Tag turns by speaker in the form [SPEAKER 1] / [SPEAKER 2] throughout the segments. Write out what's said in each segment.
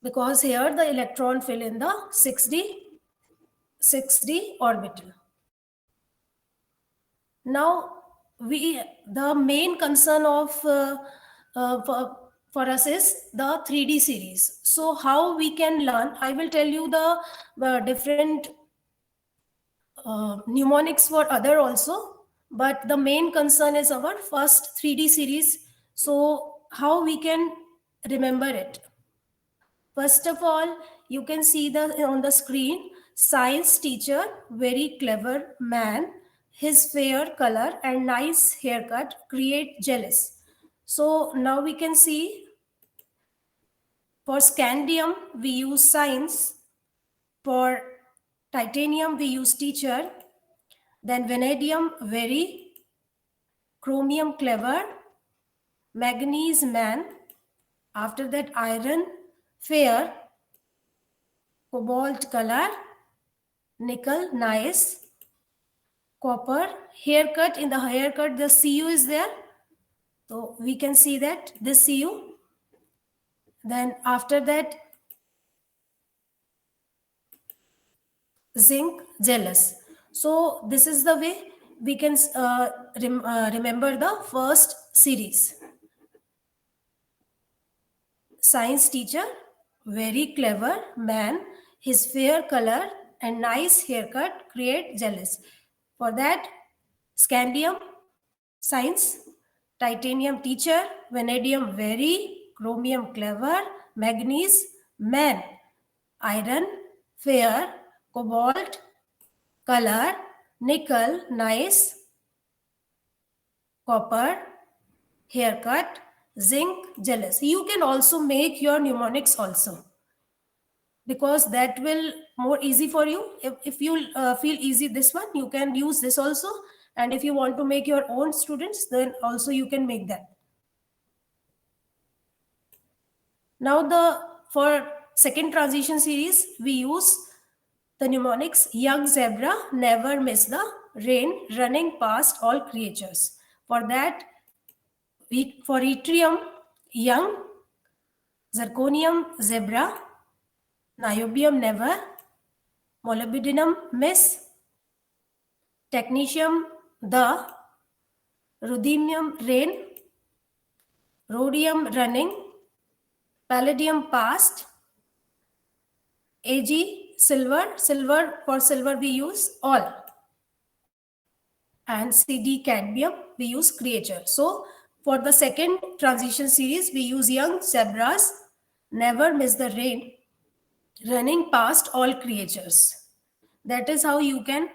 [SPEAKER 1] because here the electron fill in the 6d orbital. Now, the main concern of for us is the 3D series. So how we can learn? I will tell you the different mnemonics for other also, but the main concern is our first 3D series. So how we can remember it? First of all, you can see on the screen, science teacher, very clever man, his fair color and nice haircut create jealous. So now we can see for scandium, we use science. For titanium, we use teacher. Then vanadium, very, chromium, clever, manganese, man. After that, iron, fair, cobalt, color, nickel, nice, copper, haircut. In the haircut, the Cu is there. So we can see that this Cu. Then after that, zinc, jealous. So this is the way we can remember the first series. Science teacher, very clever man, his fair color and nice haircut create jealous. For that, scandium, science, titanium, teacher, vanadium, very, chromium, clever, manganese, man, iron, fair, cobalt, color, nickel, nice, copper, haircut, zinc, jealous. You can also make your mnemonics also, because that will more easy for you. If you feel easy this one, you can use this also. And if you want to make your own students, then also you can make that. Now for second transition series, we use the mnemonics young zebra, never miss the rain, running past all creatures. For that, for yttrium, young, zirconium, zebra, niobium, never, molybdenum, miss, technetium, the, ruthenium, rain, rhodium, running, palladium, past, Ag, silver, for silver we use all, and Cd, cadmium, we use creature. So for the second transition series, we use young zebras, never miss the rain, running past all creatures. That is how you can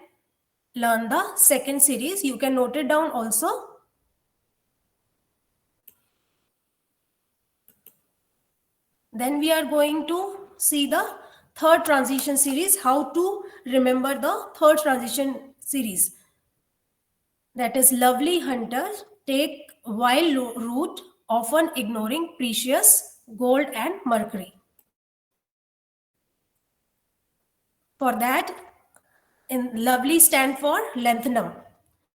[SPEAKER 1] learn the second series. You can note it down also. Then we are going to see the third transition series, how to remember the third transition series. That is lovely hunter, take wild root, often ignoring precious gold and mercury. For that, in lovely stand for lanthanum.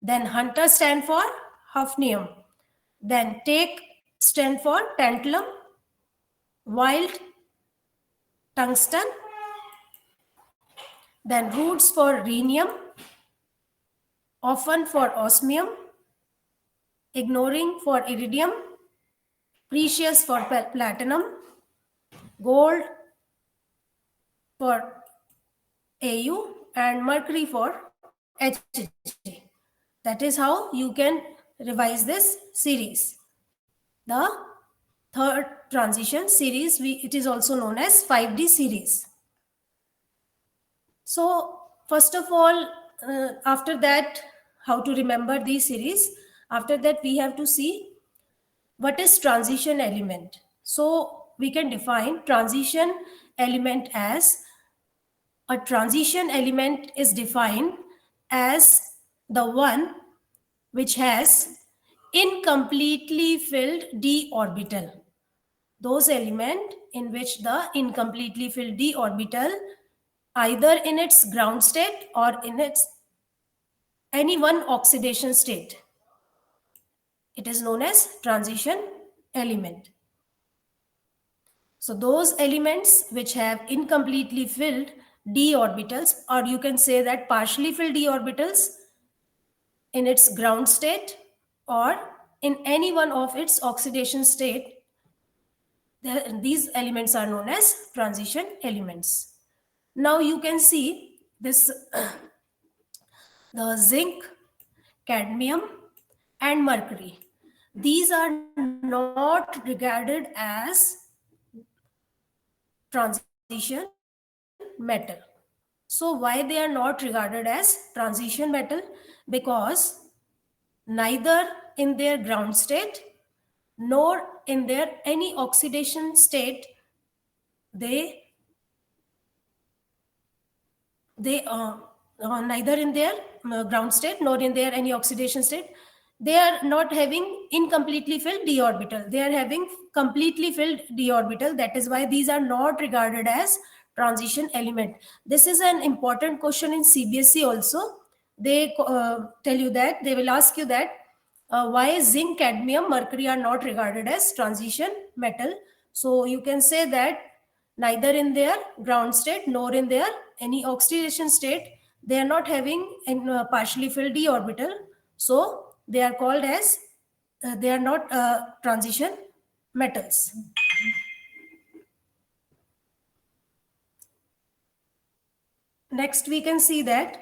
[SPEAKER 1] Then hunter stand for hafnium. Then take stand for tantalum, wild tungsten. Then roots for rhenium, often for osmium, ignoring for iridium, precious for platinum, gold for Au, and mercury for Hg. That is how you can revise this series. The third transition series, it is also known as 5D series. So first of all, after that, how to remember these series. After that, we have to see what is transition element. So we can define transition element as, a transition element is defined as the one which has incompletely filled d orbital. Those elements in which the incompletely filled d orbital, either in its ground state or in its any one oxidation state, it is known as transition element. So those elements which have incompletely filled d orbitals, or you can say that partially filled d orbitals in its ground state or in any one of its oxidation state, these elements are known as transition elements. Now you can see this the zinc, cadmium, and mercury. These are not regarded as transition metal. So why they are not regarded as transition metal? Because neither in their ground state nor in their any oxidation state they neither in their ground state nor in their any oxidation state, they are not having incompletely filled d orbital. They are having completely filled d orbital. That is why these are not regarded as transition element. This is an important question in CBSE also. They tell you that, they will ask you that why zinc, cadmium, mercury are not regarded as transition metal. So you can say that neither in their ground state nor in their any oxidation state they are not having a partially filled d orbital. So they are called as they are not transition metals. Next we can see that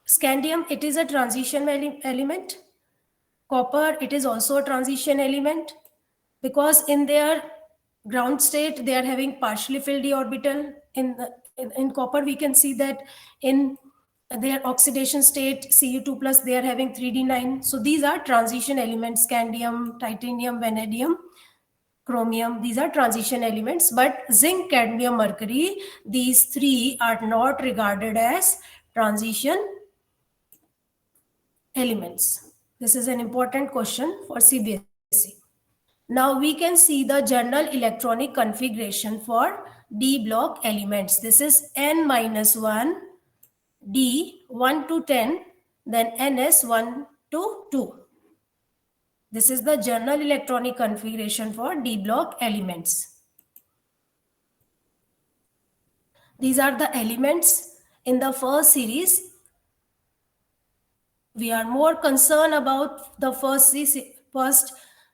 [SPEAKER 1] scandium, it is a transition element. Copper, it is also a transition element, because in their ground state they are having partially filled d orbital. In copper we can see that in their oxidation state Cu2 plus they are having 3d9. So these are transition elements: scandium, titanium, vanadium, chromium. These are transition elements. But zinc, cadmium, mercury, these three are not regarded as transition elements. This is an important question for CBSE. Now we can see the general electronic configuration for d block elements. This is n minus 1, d 1 to 10, then ns 1 to 2. This is the general electronic configuration for d block elements. These are the elements in the first series. We are more concerned about the first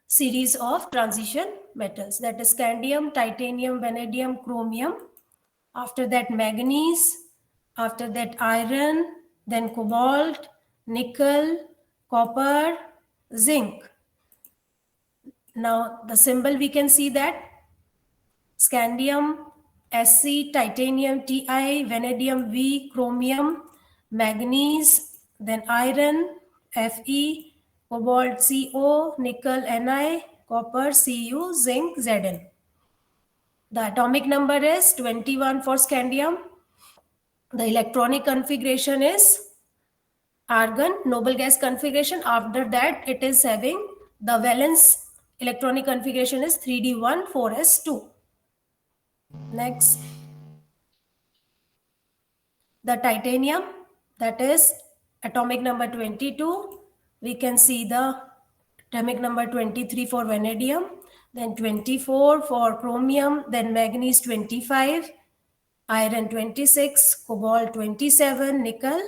[SPEAKER 1] series of transition metals, that is scandium, titanium, vanadium, chromium. After that manganese, after that iron, then cobalt, nickel, copper, zinc. Now the symbol we can see that scandium, Sc, titanium, Ti, vanadium, V, chromium, manganese, then iron, Fe, cobalt, Co, nickel, Ni, copper, Cu, zinc, Zn. The atomic number is 21 for scandium. The electronic configuration is argon, noble gas configuration. After that, it is having the valence electronic configuration is 3d1 4s2. Next, the titanium, that is atomic number 22. We can see the atomic number 23 for vanadium, then 24 for chromium, then manganese 25, iron 26, cobalt 27, nickel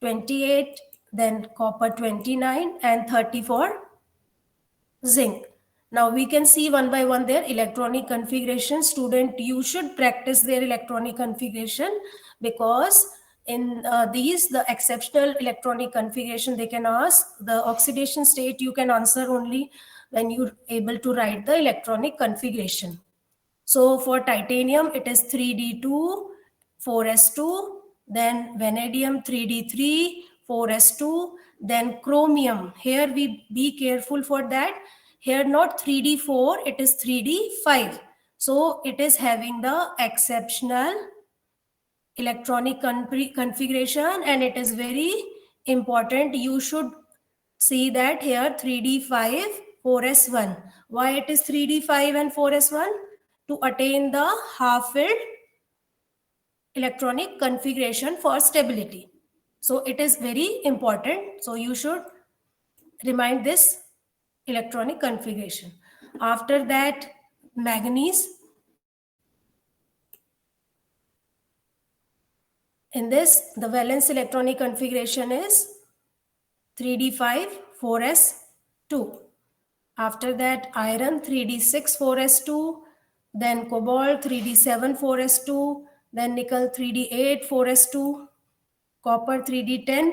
[SPEAKER 1] 28, then copper 29, and 30 for zinc. Now we can see one by one their electronic configuration. Student, you should practice their electronic configuration, because in these, the exceptional electronic configuration they can ask. The oxidation state you can answer only when you're able to write the electronic configuration. So for titanium, it is 3d2, 4s2, then vanadium 3d3, 4s2, then chromium. Here we be careful for that. Here not 3d4, it is 3d5. So it is having the exceptional electronic configuration, and it is very important. You should see that here 3d5, 4s1. Why it is 3d5 and 4s1? To attain the half-filled electronic configuration for stability. So it is very important. So you should remind this electronic configuration. After that, manganese. In this, the valence electronic configuration is 3d5 4s2. After that, iron 3d6 4s2, then cobalt 3d7 4s2, then nickel 3d8 4s2, copper 3d10.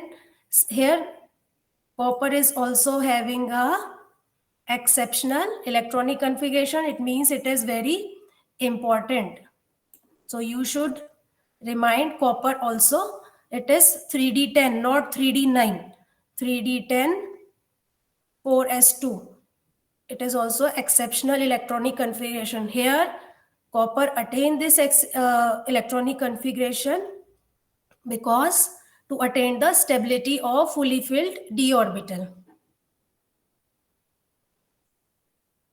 [SPEAKER 1] Here, copper is also having a exceptional electronic configuration. It means it is very important. So you should remind copper also. It is 3d10, not 3d9. 3d10 4s2. It is also exceptional electronic configuration. Here, copper attain this electronic configuration because to attain the stability of fully filled d orbital.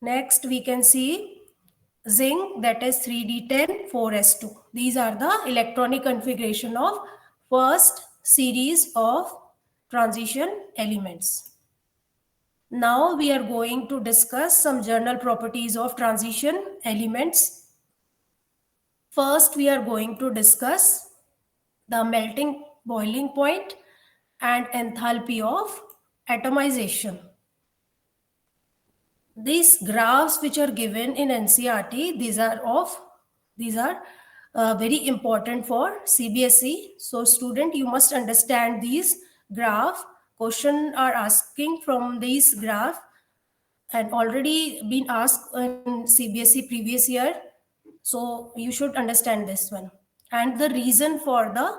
[SPEAKER 1] Next, we can see zinc, that is 3d10 4s2. These are the electronic configuration of first series of transition elements. Now we are going to discuss some general properties of transition elements. First, we are going to discuss the melting boiling point and enthalpy of atomization. These graphs which are given in NCERT, these are very important for CBSE. So student, you must understand these graph. Question are asking from these graph and already been asked in CBSE previous year. So you should understand this one and the reason for the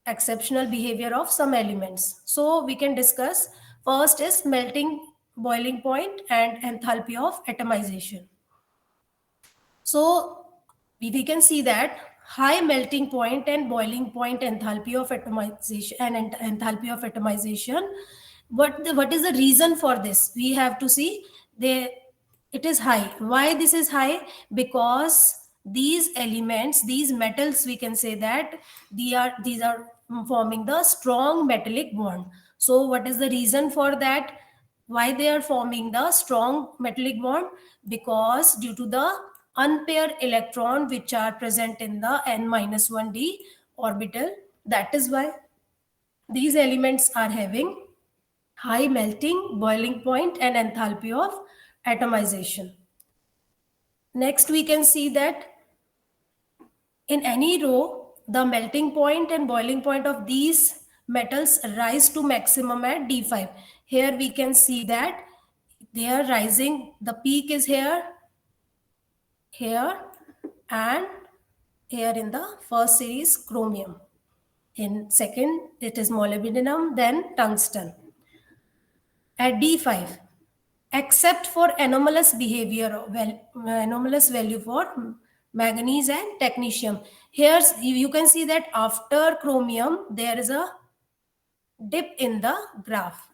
[SPEAKER 1] exceptional behavior of some elements. So we can discuss. First is melting boiling point and enthalpy of atomization. So we can see that high melting point and boiling point enthalpy of atomization and enthalpy of atomization. What is the reason for this? We have to see it is high. Why this is high? Because these elements, these metals, we can say that these are forming the strong metallic bond. So what is the reason for that? Why they are forming the strong metallic bond? Because due to the unpaired electron which are present in the n-1d orbital, that is why these elements are having high melting, boiling point and enthalpy of atomization. Next, we can see that in any row, the melting point and boiling point of these metals rise to maximum at D5. Here we can see that they are rising. The peak is here, and here in the first series chromium. In second, it is molybdenum, then tungsten. At D5, except for anomalous behavior, anomalous value for manganese and technetium. Here you can see that after chromium, there is a dip in the graph,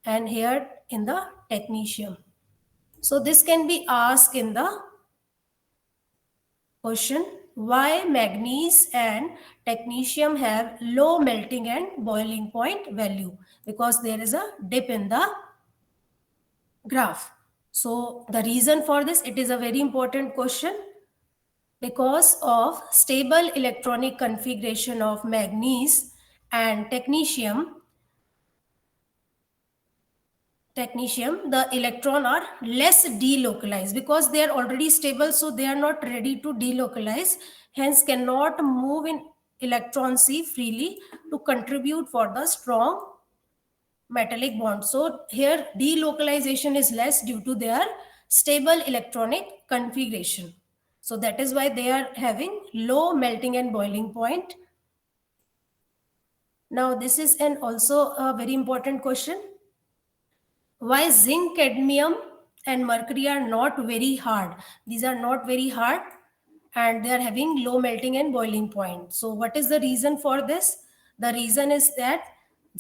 [SPEAKER 1] and here in the technetium. So this can be asked in the question, why manganese and technetium have low melting and boiling point value? Because there is a dip in the graph. So the reason for this, it is a very important question. Because of stable electronic configuration of manganese and technetium, the electron are less delocalized because they are already stable, so they are not ready to delocalize, hence cannot move in electron sea freely to contribute for the strong metallic bond. So here delocalization is less due to their stable electronic configuration. So that is why they are having low melting and boiling point. Now this is an also a very important question. Why zinc, cadmium and mercury are not very hard? These are not very hard and they are having low melting and boiling point. So what is the reason for this? The reason is that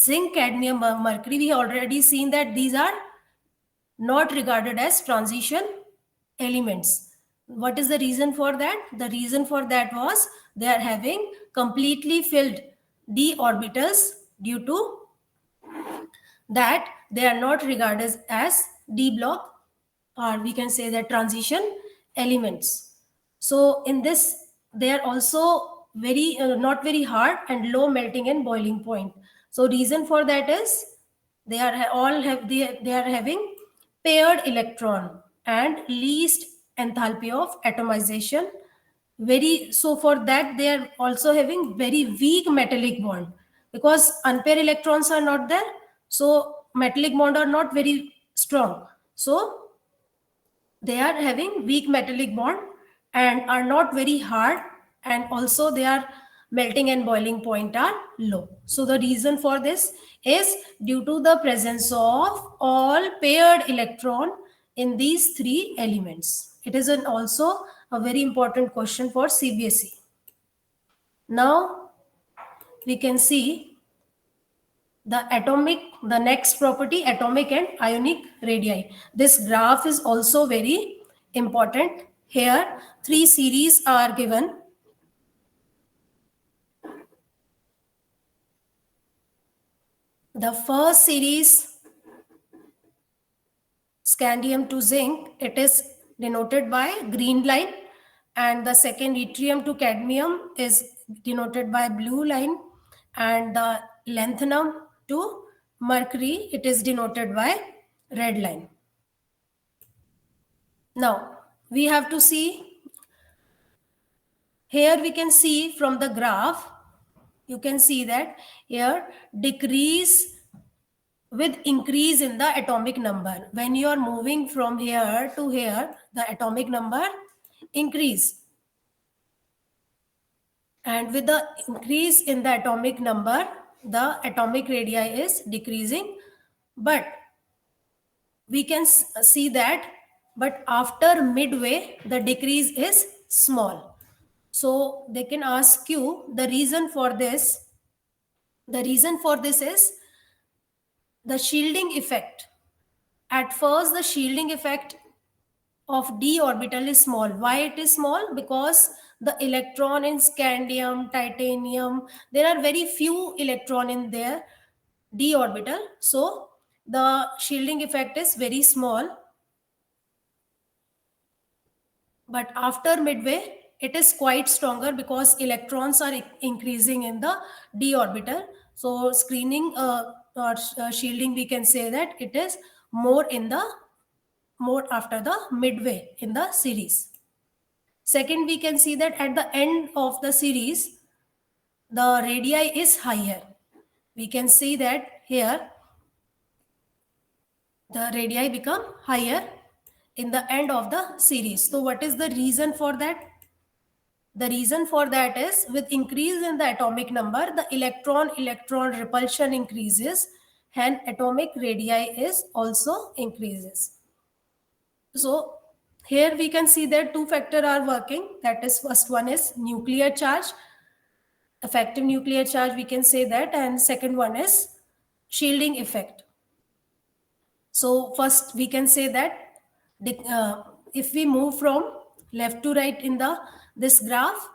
[SPEAKER 1] zinc, cadmium, mercury, we already seen that these are not regarded as transition elements. What is the reason for that? The reason for that was they are having completely filled d orbitals. due to that they are not regarded as D block, or we can say that transition elements. So in this, they are also very not very hard and low melting and boiling point. So reason for that is they are they are having paired electron and least enthalpy of atomization. Very, so for that they are also having very weak metallic bond, because unpaired electrons are not there, so metallic bond are not very strong, so they are having weak metallic bond and are not very hard, and also their melting and boiling point are low. So the reason for this is due to the presence of all paired electron in these three elements. It is also a very important question for CBSE. Now we can see the next property, atomic and ionic radii. This graph is also very important. Here, three series are given. The first series, scandium to zinc, it is denoted by green line, and the second, yttrium to cadmium, is denoted by blue line, and the lanthanum to mercury, it is denoted by red line. Now we have to see, here we can see from the graph, you can see that here decrease with increase in the atomic number. When you are moving from here to here, the atomic number increase. And with the increase in the atomic number, the atomic radii is decreasing. But we can see that, but after midway, the decrease is small. So they can ask you the reason for this. The reason for this is the shielding effect. At first, the shielding effect of d orbital is small. Why it is small? Because the electron in scandium, titanium, there are very few electron in their d orbital. So the shielding effect is very small. But after midway, it is quite stronger because electrons are increasing in the d orbital. So screening or shielding, we can say that it is more after the midway in the series. Second, we can see that at the end of the series, the radii is higher. We can see that here the radii become higher in the end of the series. So what is the reason for that? The reason for that is with increase in the atomic number, the electron repulsion increases and atomic radii is also increases. So here we can see that two factors are working. That is, first one is nuclear charge, effective nuclear charge, we can say that, and second one is shielding effect. So first we can say that if we move from left to right in this graph,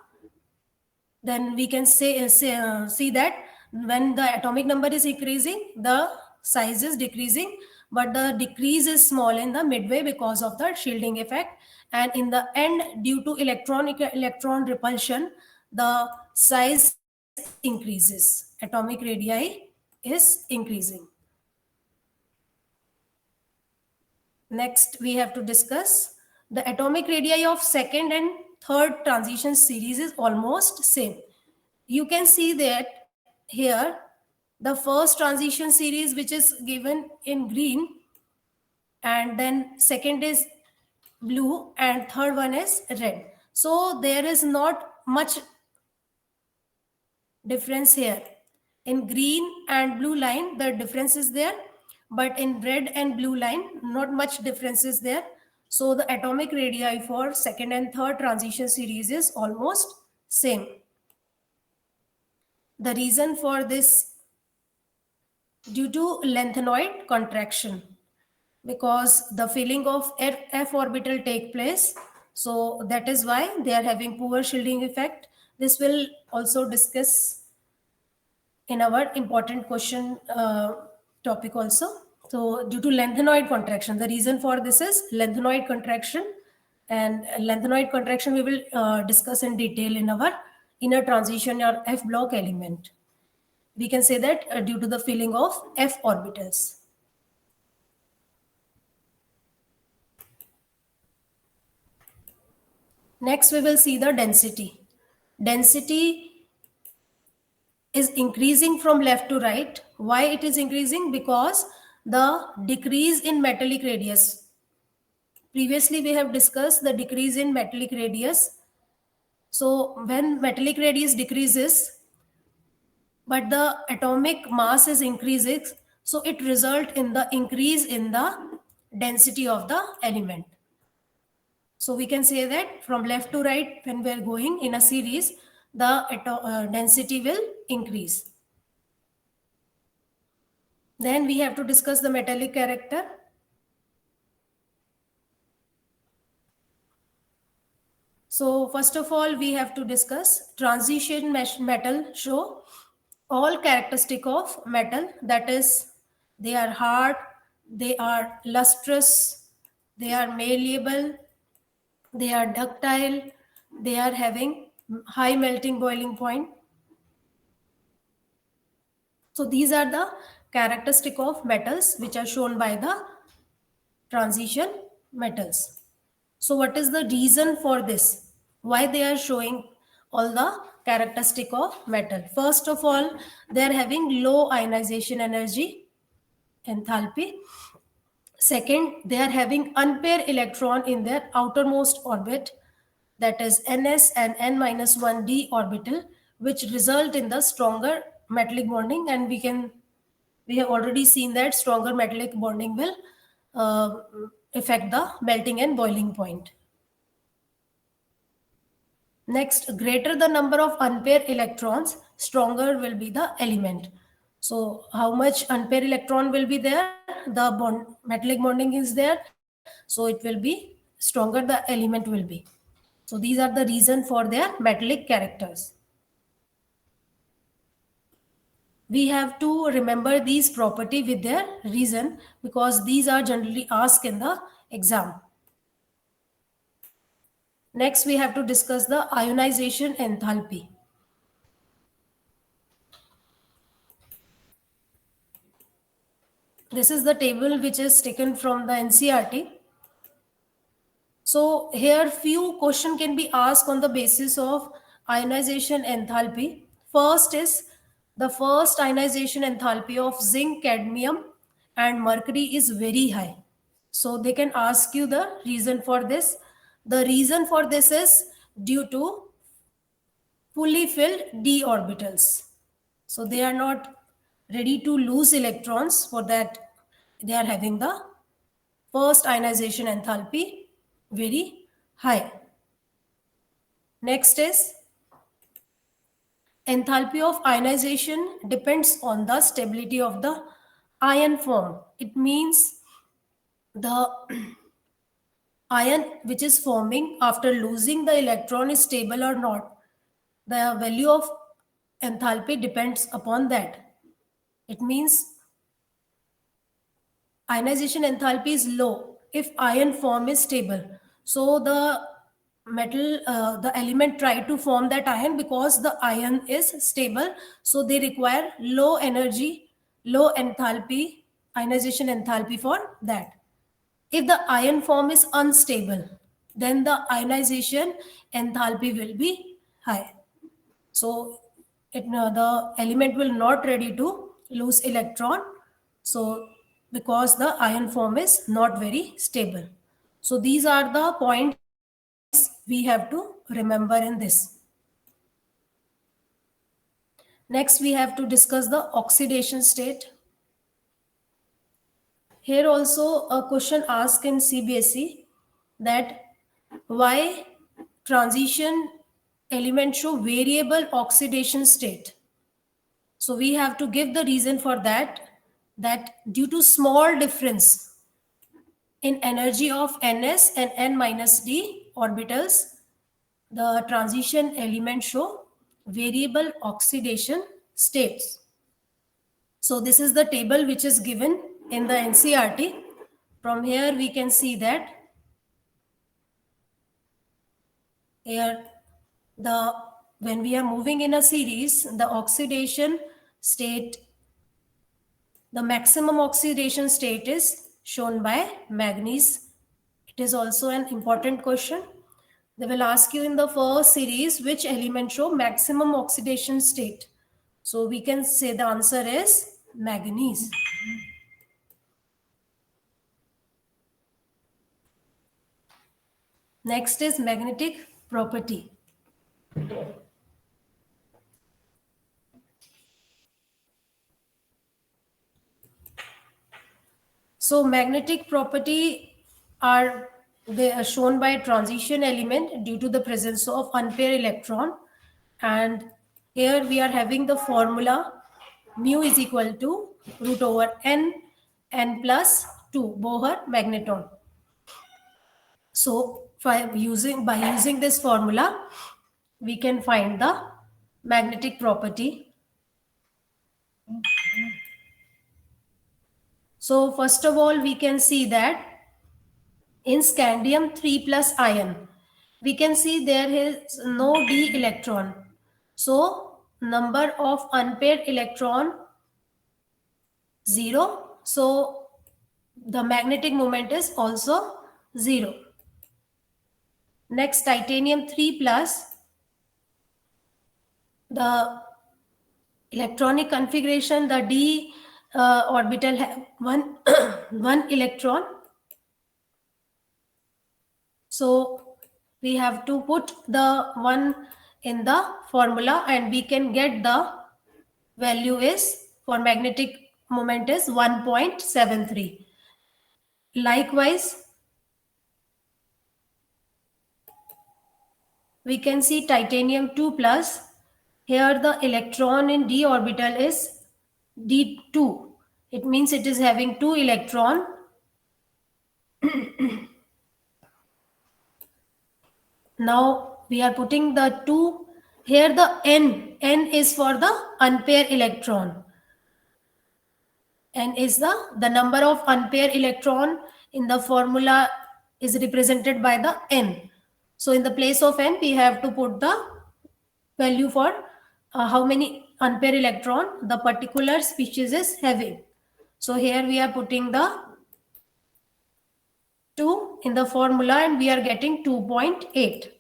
[SPEAKER 1] then we can see that when the atomic number is increasing, the size is decreasing, but the decrease is small in the midway because of the shielding effect, and in the end, due to electron repulsion, the size increases. Atomic radii is increasing. Next, we have to discuss the atomic radii of second and third transition series is almost same. You can see that here the first transition series, which is given in green, and then second is blue, and third one is red. So there is not much difference here. In green and blue line, the difference is there, but in red and blue line, not much difference is there. So the atomic radii for second and third transition series is almost same. The reason for this, due to lanthanoid contraction, because the filling of f orbital take place. So that is why they are having poor shielding effect. This will also discuss in our important question topic also. So due to lengthenoid contraction, the reason for this is lengthenoid contraction, and lengthenoid contraction we will discuss in detail in our inner transition or f block element. We can say that due to the filling of f orbitals. Next we will see the density. Density is increasing from left to right. Why it is increasing? Because the decrease in metallic radius. Previously we have discussed the decrease in metallic radius. So when metallic radius decreases but the atomic mass is increasing, so it result in the increase in the density of the element. So we can say that from left to right, when we are going in a series, the density will increase. Then we have to discuss the metallic character. So first of all, we have to discuss transition metal show all characteristic of metal, that is they are hard, they are lustrous, they are malleable, they are ductile, they are having high melting boiling point. So these are the characteristic of metals which are shown by the transition metals. So what is the reason for this? Why they are showing all the characteristic of metal? First of all, they are having low ionization energy, enthalpy. Second, they are having unpaired electron in their outermost orbit, that is ns and n-1d orbital, which result in the stronger metallic bonding, and we have already seen that stronger metallic bonding will affect the melting and boiling point. Next, greater the number of unpaired electrons, stronger will be the element. So how much unpaired electron will be there? The metallic bonding is there, so it will be stronger the element will be. So these are the reason for their metallic characters. We have to remember these property with their reason, because these are generally asked in the exam. Next, we have to discuss the ionization enthalpy. This is the table which is taken from the NCERT. So here few question can be asked on the basis of ionization enthalpy. First is the first ionization enthalpy of zinc, cadmium and mercury is very high. So they can ask you the reason for this. The reason for this is due to fully filled d orbitals. So they are not ready to lose electrons, for that they are having the first ionization enthalpy very high. Next is enthalpy of ionization depends on the stability of the ion form. It means the ion which is forming after losing the electron is stable or not. The value of enthalpy depends upon that. It means ionization enthalpy is low if ion form is stable. So the the element try to form that ion because the ion is stable. So they require low energy, low enthalpy, ionization enthalpy for that. If the ion form is unstable, then the ionization enthalpy will be high. So the element will not ready to lose electron. So because the ion form is not very stable. So these are the points we have to remember in this. Next, we have to discuss the oxidation state. Here also a question asked in CBSE that why transition elements show variable oxidation state. So we have to give the reason for that, that due to small difference in energy of ns and n-d orbitals, the transition elements show variable oxidation states. So this is the table which is given in the NCERT. From here we can see that here when we are moving in a series, the oxidation state, the maximum oxidation state is shown by manganese. It is also an important question. They will ask you in the first series which element show maximum oxidation state. So we can say the answer is manganese. Next is magnetic property. So magnetic property they are shown by transition element due to the presence of unpaired electron, and here we are having the formula mu is equal to root over n plus 2 Bohr magneton. So by using this formula, we can find the magnetic property. So first of all, we can see that in scandium 3 plus ion, we can see there is no d electron. So number of unpaired electron 0. So the magnetic moment is also 0. Next, titanium 3 plus, the electronic configuration, the d orbital have one one electron. So we have to put the 1 in the formula and we can get the value is for magnetic moment is 1.73. Likewise, we can see titanium 2 plus. Here the electron in d orbital is d2. It means it is having 2 electron. Now we are putting the 2. Here the n is for the unpaired electron. N is the number of unpaired electron in the formula is represented by the n. So in the place of n, we have to put the value for how many unpaired electron the particular species is having. So here we are putting the 2 in the formula and we are getting 2.8.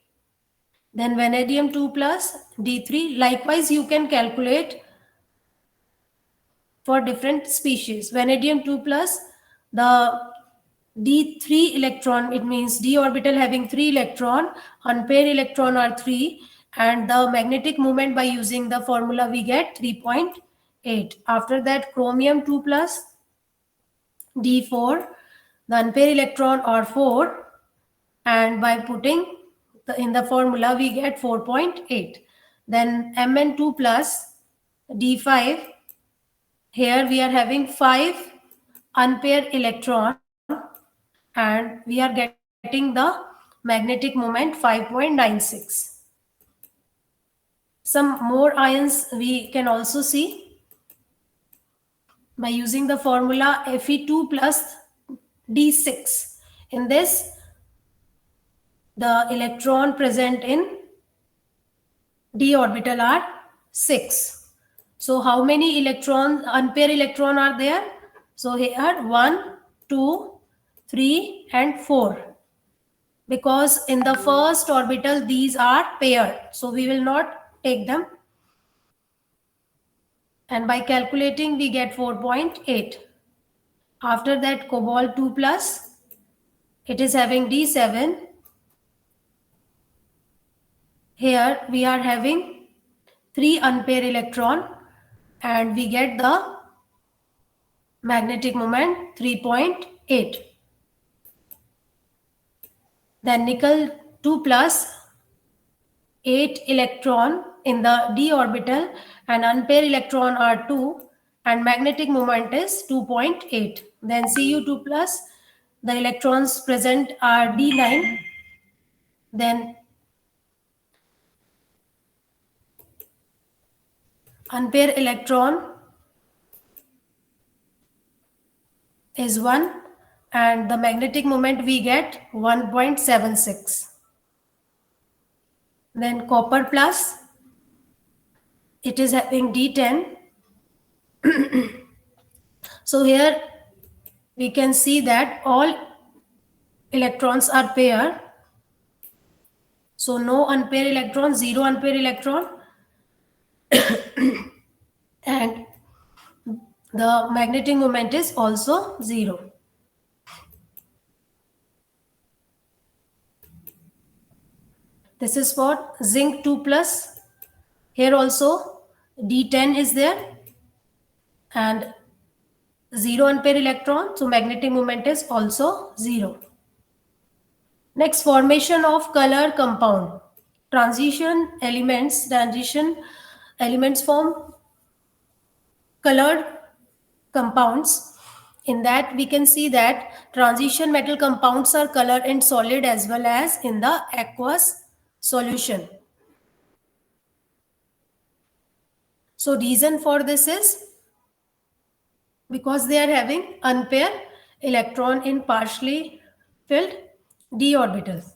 [SPEAKER 1] Then vanadium 2 plus D3. Likewise, you can calculate for different species. Vanadium 2 plus, the d3 electron, it means d orbital having 3 electron, unpaired electron are 3, and the magnetic moment by using the formula we get 3.8. After that, chromium 2 plus, d4, the unpaired electron are 4, and by putting in the formula we get 4.8. Then Mn2 plus, d5, here we are having 5 unpaired electron and we are getting the magnetic moment 5.96. Some more ions we can also see by using the formula Fe2 plus D6. In this, the electron present in d orbital are 6. So how many electrons, unpaired electron are there? So here 1, 2, 3 and 4. Because in the first orbital these are paired, so we will not take them. And by calculating we get 4.8. After that, cobalt 2 plus, it is having D7. Here we are having 3 unpaired electron and we get the magnetic moment 3.8. Then nickel 2 plus, 8 electron in the d orbital and unpaired electron are 2 and magnetic moment is 2.8. Then Cu2 plus, the electrons present are d9. Then unpaired electron is 1 and the magnetic moment we get 1.76. Then copper plus, it is having D10. So here we can see that all electrons are pair. So no unpaired electron, zero unpaired electron, and the magnetic moment is also 0. This is for zinc 2 plus. Here also D10 is there and 0 unpaired electron, so magnetic moment is also 0. Next, formation of color compound. Transition elements form colored compounds. In that we can see that transition metal compounds are colored in solid as well as in the aqueous solution. So reason for this is because they are having unpaired electron in partially filled d orbitals.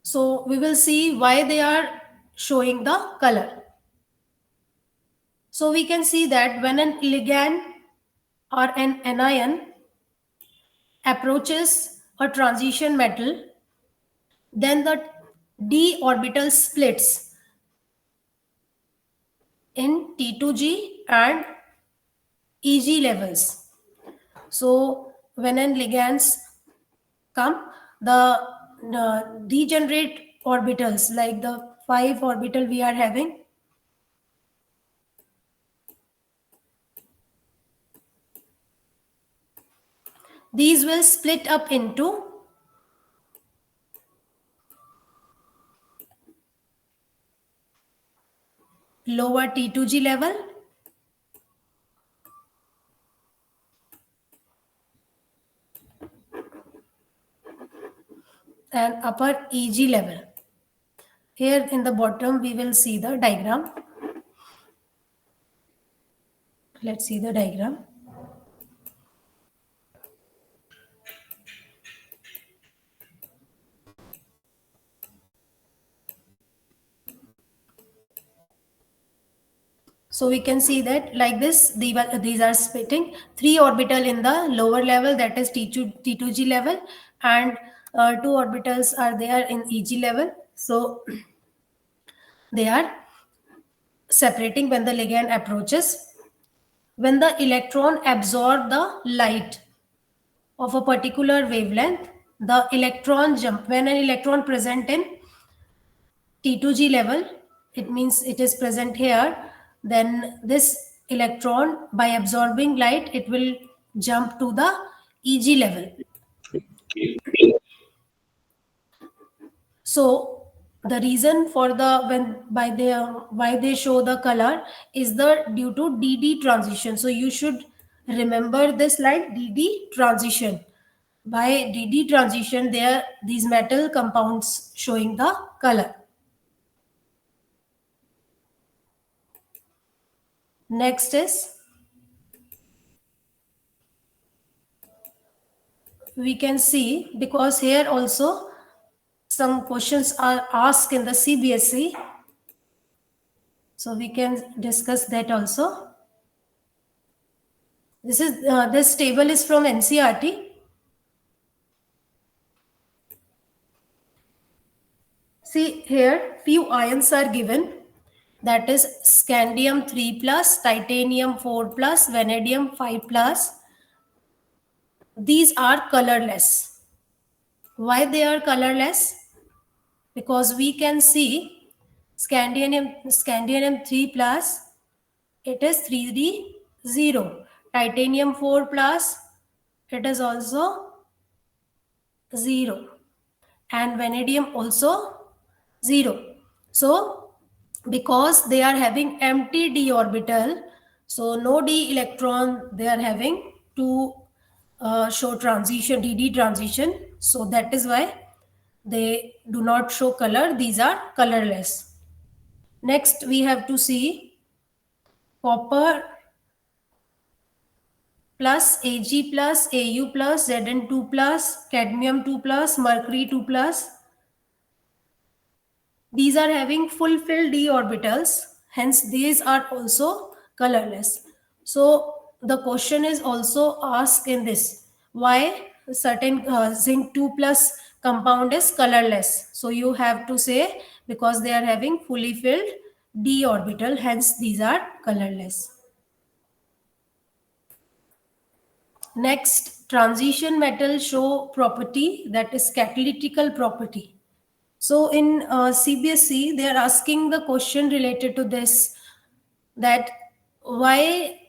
[SPEAKER 1] So we will see why they are showing the color. So we can see that when an ligand or an anion approaches a transition metal, then the d orbital splits in T2G and EG levels. So when an ligands come, the degenerate orbitals like the 5 orbital we are having, these will split up into lower T2G level and upper EG level. Here in the bottom we will see the diagram. Let's see the diagram. So we can see that like this, these are splitting 3 orbital in the lower level, that is T2G level, and 2 orbitals are there in EG level. So they are separating when the ligand approaches. When the electron absorb the light of a particular wavelength, the electron jump. When an electron present in T2G level, it means it is present here, then this electron by absorbing light, it will jump to the EG level. So the reason for the why they show the color is the due to DD transition. So you should remember this like DD transition. By DD transition, there these metal compounds showing the color. Next is we can see, because here also some questions are asked in the CBSE, so we can discuss that also. This table is from NCERT. See here few ions are given, that is scandium 3 plus, titanium 4 plus, vanadium 5 plus. These are colorless. Why they are colorless? Because we can see scandium 3 plus, it is 3D 0. Titanium 4 plus, it is also 0. And vanadium also 0. So because they are having empty d orbital, so no d electron they are having to show transition, DD transition. So that is why they do not show color. These are colorless. Next we have to see copper plus Ag plus Au plus Zn2 plus cadmium 2 plus mercury 2 plus. These are having full-filled d orbitals, hence these are also colorless. So the question is also asked in this, why certain zinc 2 plus compound is colorless. So you have to say because they are having fully filled d orbital, hence these are colorless. Next, transition metal show property, that is catalytical property. So in CBSE, they are asking the question related to this, that why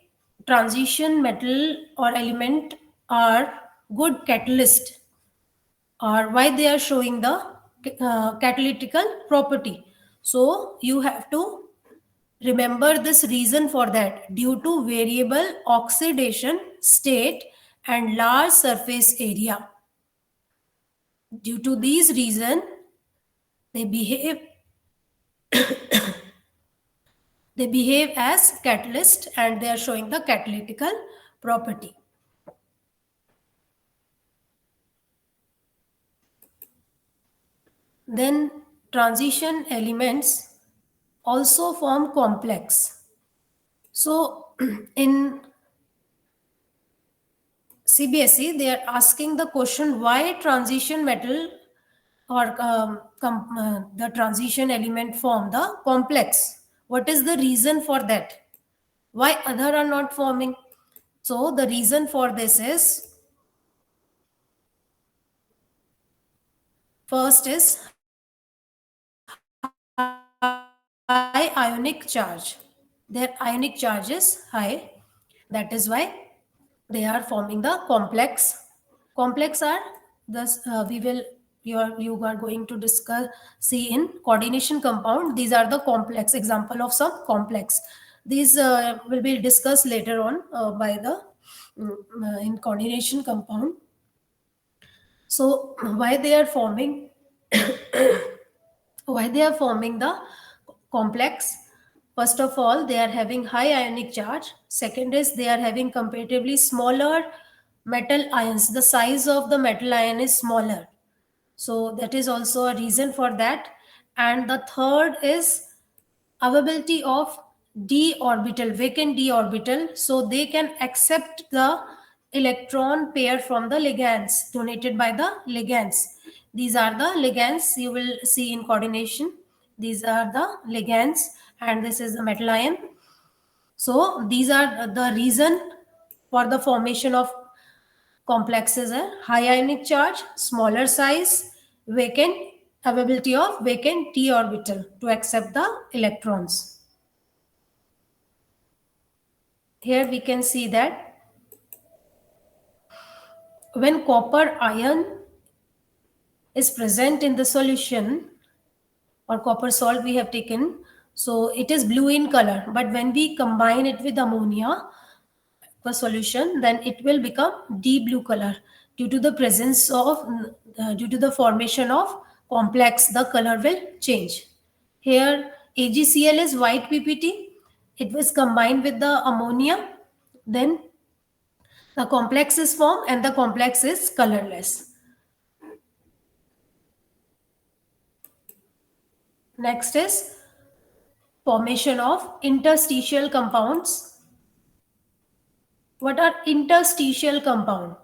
[SPEAKER 1] transition metal or element are good catalyst, or why they are showing the catalytical property. So you have to remember this reason for that, due to variable oxidation state and large surface area. Due to these reason, they behave they behave as catalyst and they are showing the catalytical property. Then transition elements also form complex. So in CBSE, they are asking the question, why transition metal or the transition element form the complex. What is the reason for that? Why other are not forming? So the reason for this is, first is high ionic charge. Their ionic charge is high. That is why they are forming the complex. Complex are thus we will you are going to discuss, see in coordination compound. These are the complex example of some complex. These will be discussed later on by the in coordination compound. So why they are forming why they are forming the complex? First of all, they are having high ionic charge. Second is they are having comparatively smaller metal ions. The size of the metal ion is smaller, so that is also a reason for that. And the third is availability of d orbital, vacant d orbital, so they can accept the electron pair from the ligands donated by the ligands. These are the ligands you will see in coordination. These are the ligands and this is the metal ion. So these are the reason for the formation of complexes are high ionic charge, smaller size, vacant, availability of vacant d orbital to accept the electrons. Here we can see that when copper ion is present in the solution or copper salt we have taken, so it is blue in color, but when we combine it with ammonia for solution, then it will become deep blue color due to the presence of due to the formation of complex. The color will change. Here AgCl is white PPT. It was combined with the ammonia, then the complex is formed and the complex is colorless. Next is formation of interstitial compounds. What are interstitial compound?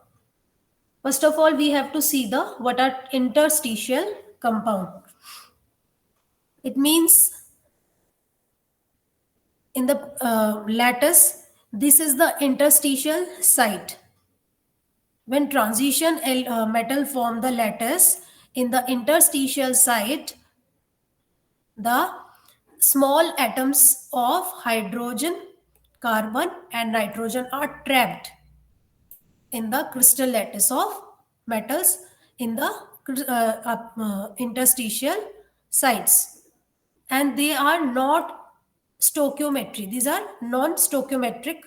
[SPEAKER 1] First of all, we have to see the what are interstitial compound. It means in the lattice, this is the interstitial site. When transition metal form the lattice, in the interstitial site, the small atoms of hydrogen, carbon and nitrogen are trapped in the crystal lattice of metals in the interstitial sites, and they are not stoichiometry. These are non-stoichiometric.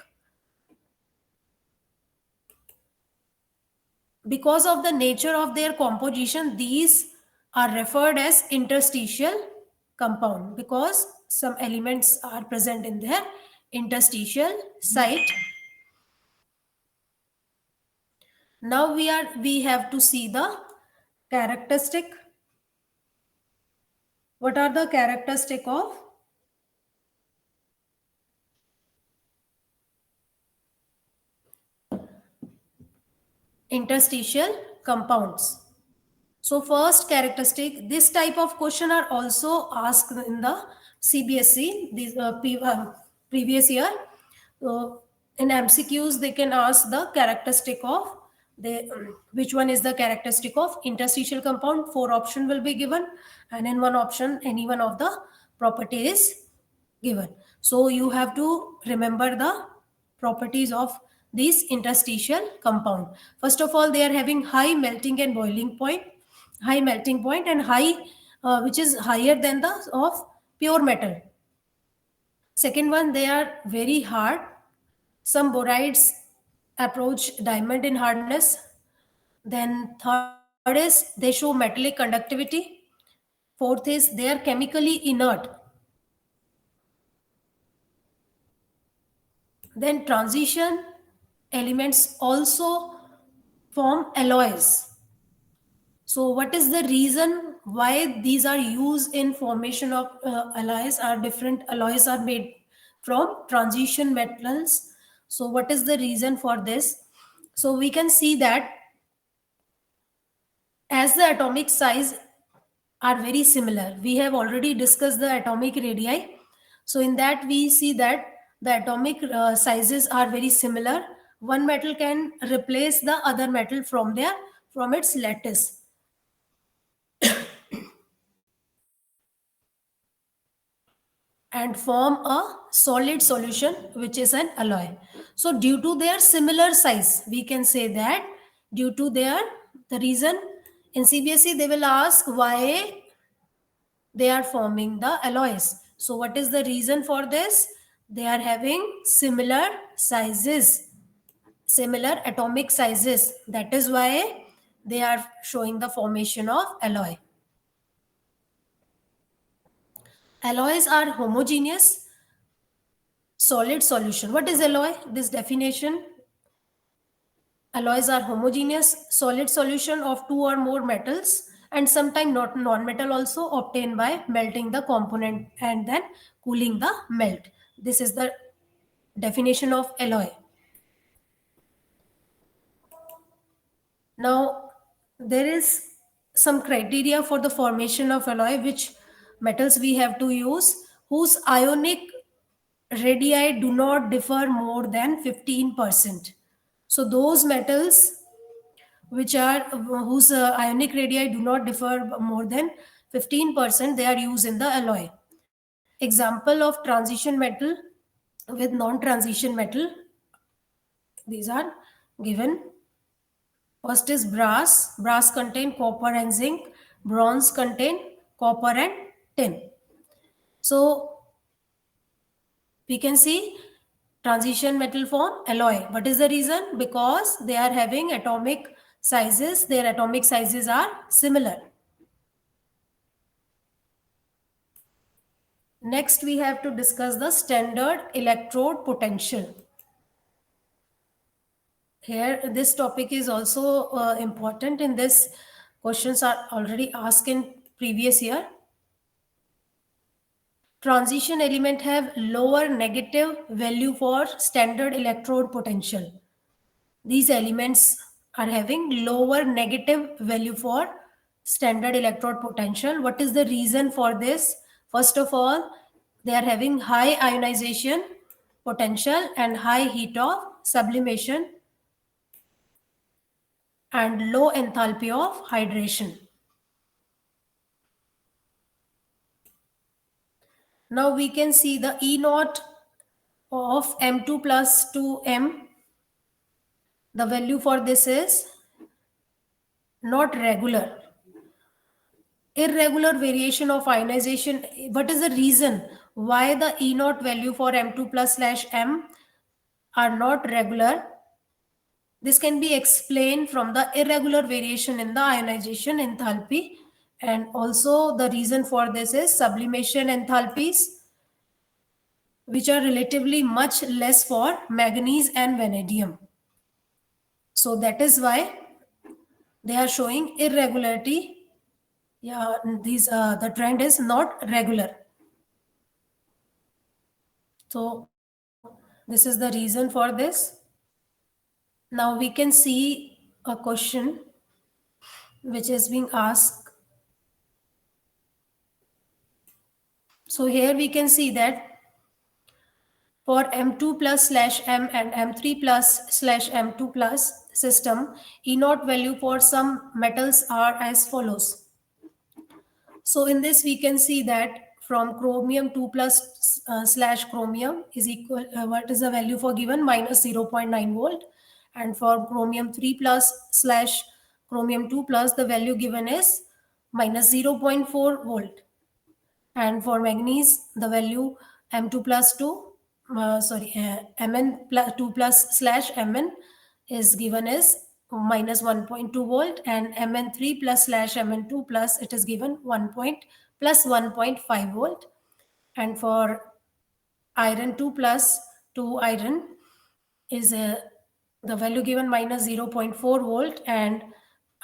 [SPEAKER 1] Because of the nature of their composition, these are referred as interstitial compound because some elements are present in their interstitial site. Now we have to see the characteristic. What are the characteristic of interstitial compounds? So first characteristic, this type of question are also asked in the CBSE, these previous year. So in MCQs, they can ask the characteristic of the which one is the characteristic of interstitial compound. 4 option will be given, and in one option, any one of the property is given. So you have to remember the properties of these interstitial compound. First of all, they are having high melting and boiling point, high melting point and high which is higher than the of pure metal. Second one, they are very hard. Some borides approach diamond in hardness. Then third is they show metallic conductivity. Fourth is they are chemically inert. Then transition elements also form alloys. So what is the reason why these are used in formation of alloys? Are different alloys are made from transition metals. So what is the reason for this? So we can see that as the atomic size are very similar. We have already discussed the atomic radii. So in that we see that the atomic sizes are very similar. One metal can replace the other metal from its lattice and form a solid solution, which is an alloy. So due to their similar size, we can say that due to their the reason in CBSE they will ask why they are forming the alloys. So what is the reason for this? They are having similar sizes, similar atomic sizes. That is why they are showing the formation of alloy. Alloys are homogeneous solid solution. What is alloy? This definition: alloys are homogeneous solid solution of two or more metals and sometimes not non-metal also obtained by melting the component and then cooling the melt. This is the definition of alloy. Now, there is some criteria for the formation of alloy, which metals we have to use, whose ionic radii do not differ more than 15%. So those metals which are whose ionic radii do not differ more than 15%, they are used in the alloy. Example of transition metal with non-transition metal, these are given. First is brass. Brass contain copper and zinc. Bronze contain copper and tin. So we can see transition metal form alloy. What is the reason? Because they are having atomic sizes. Their atomic sizes are similar. Next, we have to discuss the standard electrode potential. Here, this topic is also important. In this, questions are already asked in previous year. Transition element have lower negative value for standard electrode potential. These elements are having lower negative value for standard electrode potential. What is the reason for this? First of all, they are having high ionization potential and high heat of sublimation and low enthalpy of hydration. Now we can see the E naught of M2 plus 2M. The value for this is not regular. Irregular variation of ionization. What is the reason why the E naught value for M2 plus slash M are not regular? This can be explained from the irregular variation in the ionization enthalpy, and also the reason for this is sublimation enthalpies, which are relatively much less for manganese and vanadium. So that is why they are showing irregularity. Yeah, these the trend is not regular. So this is the reason for this. Now we can see a question which is being asked. So here we can see that for M2 plus slash M and M3 plus slash M2 plus system, E naught value for some metals are as follows. So in this we can see that from chromium 2 plus slash chromium is equal, what is the value for given? Minus 0.9 volt. And for chromium 3 plus slash chromium 2 plus, the value given is minus 0.4 volt. And for manganese, the value M2 plus 2, Mn plus 2 plus slash Mn is given as minus 1.2 volt, and Mn3 plus slash Mn2 plus, it is given 1.5 volt. And for iron 2 plus 2 iron is the value given minus 0.4 volt, and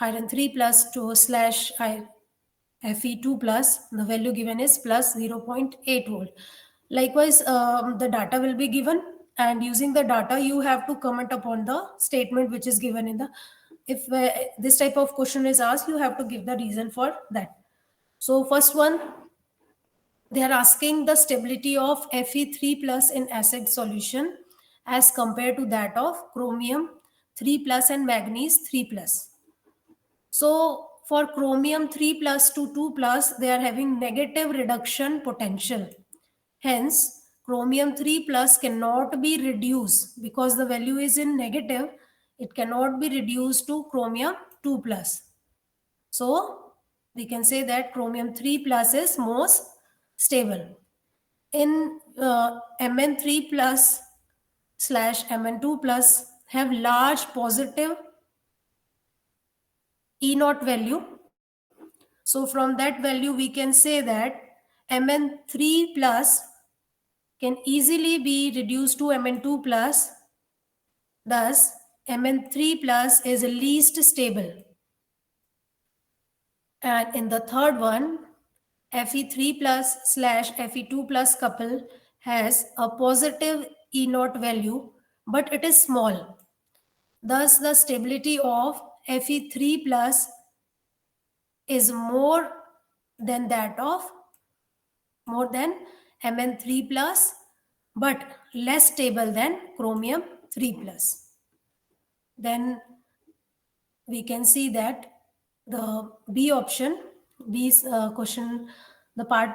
[SPEAKER 1] iron 3 plus 2 slash Fe2 plus, the value given is plus 0.8 volt. Likewise, the data will be given, and using the data you have to comment upon the statement which is given in the, if this type of question is asked, you have to give the reason for that. So first one, they are asking the stability of Fe3 plus in acid solution as compared to that of chromium 3 plus and manganese 3 plus. So for chromium 3 plus to 2 plus, they are having negative reduction potential. Hence, chromium 3 plus cannot be reduced because the value is in negative. It cannot be reduced to chromium 2 plus. So we can say that chromium 3 plus is most stable. In Mn3 plus slash Mn2 plus have large positive E naught value. So from that value, we can say that Mn3 plus can easily be reduced to Mn2 plus. Thus, Mn3 plus is least stable. And in the third one, Fe3 plus slash Fe2 plus couple has a positive E naught value, but it is small. Thus, the stability of Fe3 plus is more than that of more than Mn3 plus, but less stable than chromium 3 plus. Then we can see that the B option, B's question, the part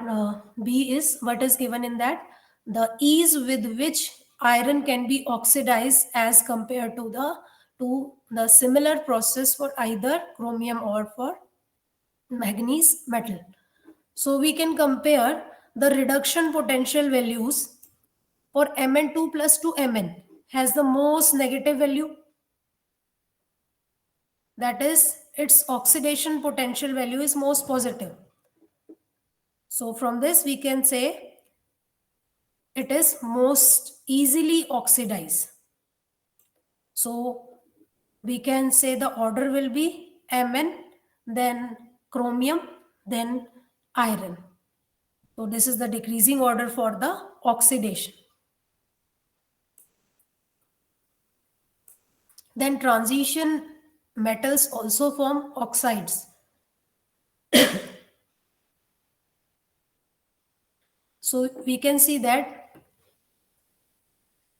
[SPEAKER 1] B is what is given in that, the ease with which iron can be oxidized as compared to the similar process for either chromium or for manganese metal. So we can compare the reduction potential values for Mn2 plus to Mn has the most negative value. That is, its oxidation potential value is most positive. So from this we can say it is most easily oxidized. So we can say the order will be Mn, then chromium, then iron. So this is the decreasing order for the oxidation. Then transition metals also form oxides. So we can see that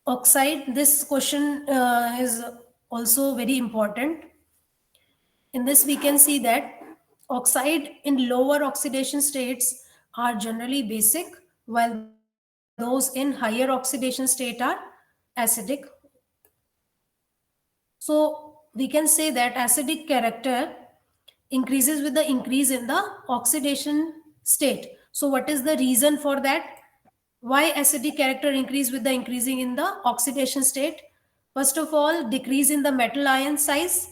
[SPEAKER 1] oxide, this question is also very important. In this we can see that oxide in lower oxidation states are generally basic, while those in higher oxidation state are acidic. So we can say that acidic character increases with the increase in the oxidation state. So what is the reason for that? Why acidic character increase with the increasing in the oxidation state? First of all, decrease in the metal ion size,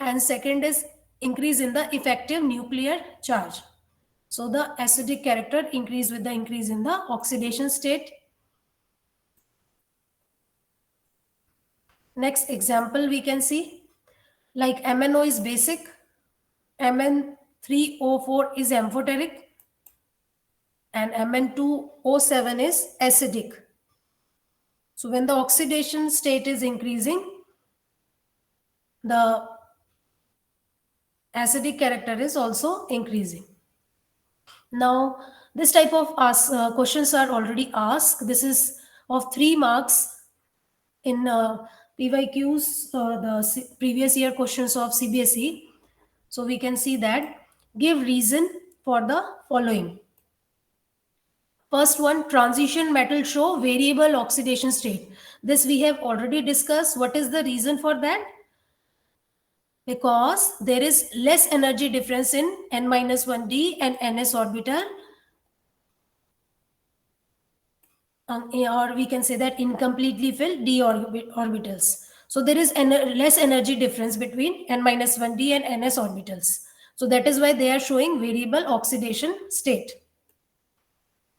[SPEAKER 1] and second is increase in the effective nuclear charge. So the acidic character increase with the increase in the oxidation state. Next example we can see, like MnO is basic, Mn3O4 is amphoteric, and Mn2O7 is acidic. So when the oxidation state is increasing, the acidic character is also increasing. Now, this type of questions are already asked. This is of 3 marks in PYQs, the previous year questions of CBSE. So we can see that give reason for the following. First one, transition metal show variable oxidation state. This we have already discussed. What is the reason for that? Because there is less energy difference in n-1d and ns orbital, or we can say that incompletely filled d orbitals. So there is less energy difference between n-1d and ns orbitals. So that is why they are showing variable oxidation state.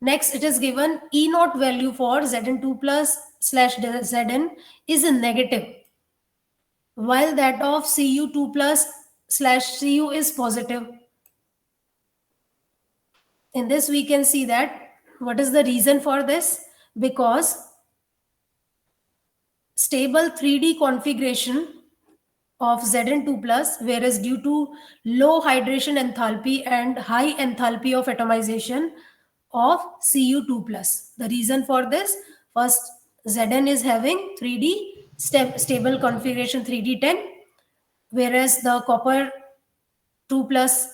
[SPEAKER 1] Next, it is given E naught value for Zn2 plus slash Zn is negative, while that of Cu2 plus slash Cu is positive. In this, we can see that what is the reason for this? Because stable 3D configuration of Zn2 plus, whereas due to low hydration enthalpy and high enthalpy of atomization of Cu2 plus. The reason for this, first Zn is having 3D stable configuration 3D10, whereas the copper 2 plus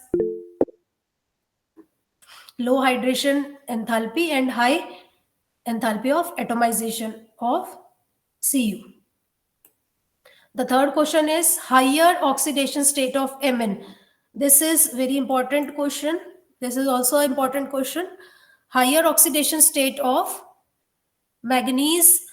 [SPEAKER 1] low hydration enthalpy and high enthalpy of atomization of Cu. The third question is higher oxidation state of Mn. This is very important question. This is also important question. Higher oxidation state of manganese.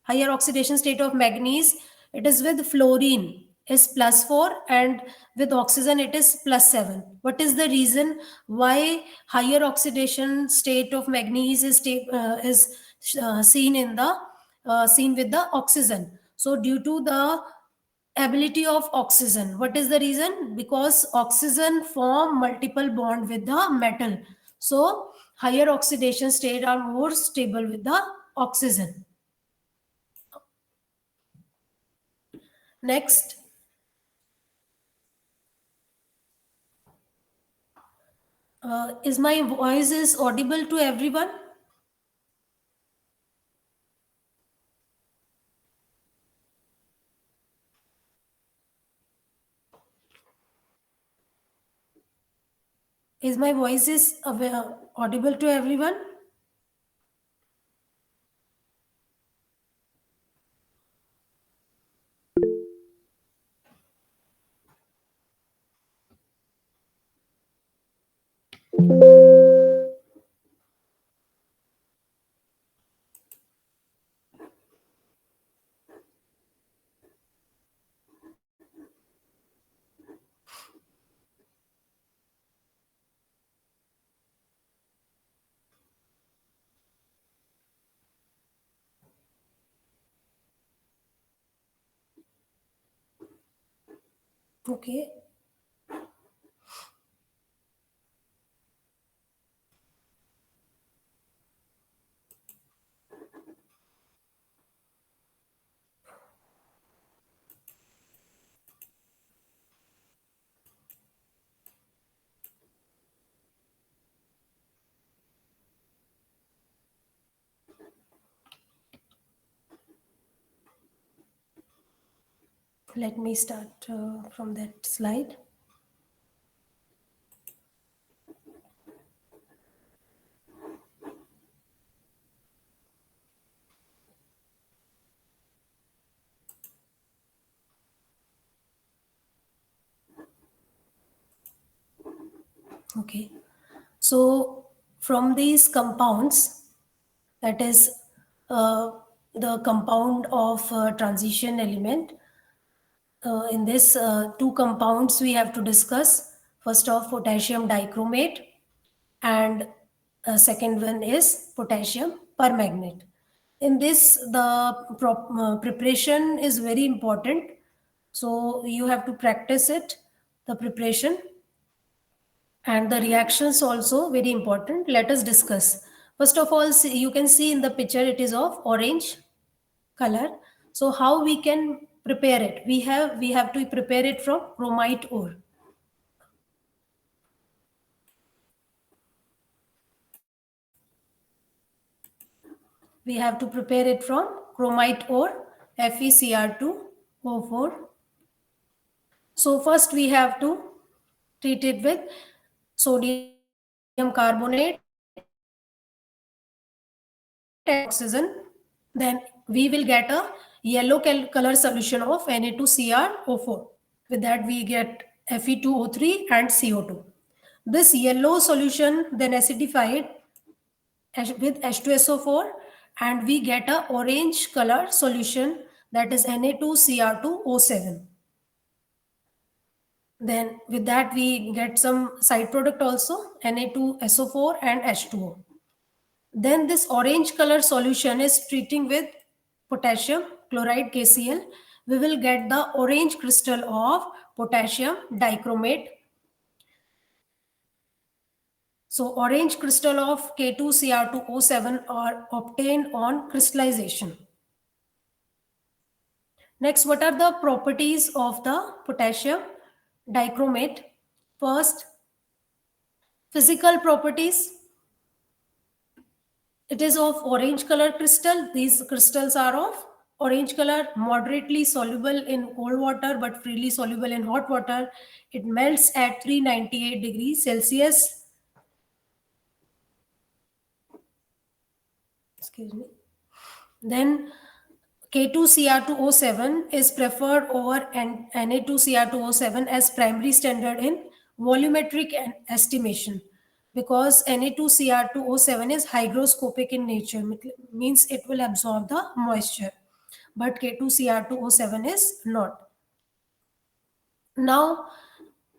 [SPEAKER 1] Higher oxidation state of manganese. It is with fluorine is +4 and with oxygen it is +7. What is the reason why higher oxidation state of manganese is seen in the seen with the oxygen? So due to the ability of oxygen. What is the reason? Because oxygen form multiple bond with the metal. So higher oxidation state are more stable with the oxygen. Next, is my voice is audible to everyone? Is my voice is audible to everyone? Okay. Let me start from that slide. Okay. So from these compounds, that is the compound of transition element, in this two compounds we have to discuss. First of potassium dichromate, and second one is potassium permanganate. In this, the preparation is very important. So you have to practice it, the preparation, and the reactions also very important. Let us discuss. First of all, you can see in the picture it is of orange color. So how we can prepare it? We have to prepare it from chromite ore. We have to prepare it from chromite ore, FeCr2O4. So first we have to treat it with sodium carbonate and oxygen. Then we will get a yellow color solution of Na2Cr O4. With that we get Fe2O3 and CO2. This yellow solution then acidified with H2SO4, and we get a orange color solution, that is Na2Cr2O7. Then with that we get some side product also, Na2SO4 and H2O. Then this orange color solution is treating with potassium chloride KCl. We will get the orange crystal of potassium dichromate. So orange crystal of K2Cr2O7 are obtained on crystallization. Next, what are the properties of the potassium dichromate? First, physical properties. It is of orange color crystal. These crystals are of orange color, moderately soluble in cold water but freely soluble in hot water. It melts at 398 degrees Celsius. Excuse me. Then K2Cr2O7 is preferred over Na2Cr2O7 as primary standard in volumetric estimation, because Na2Cr2O7 is hygroscopic in nature, means it will absorb the moisture, but K2Cr2O7 is not. Now,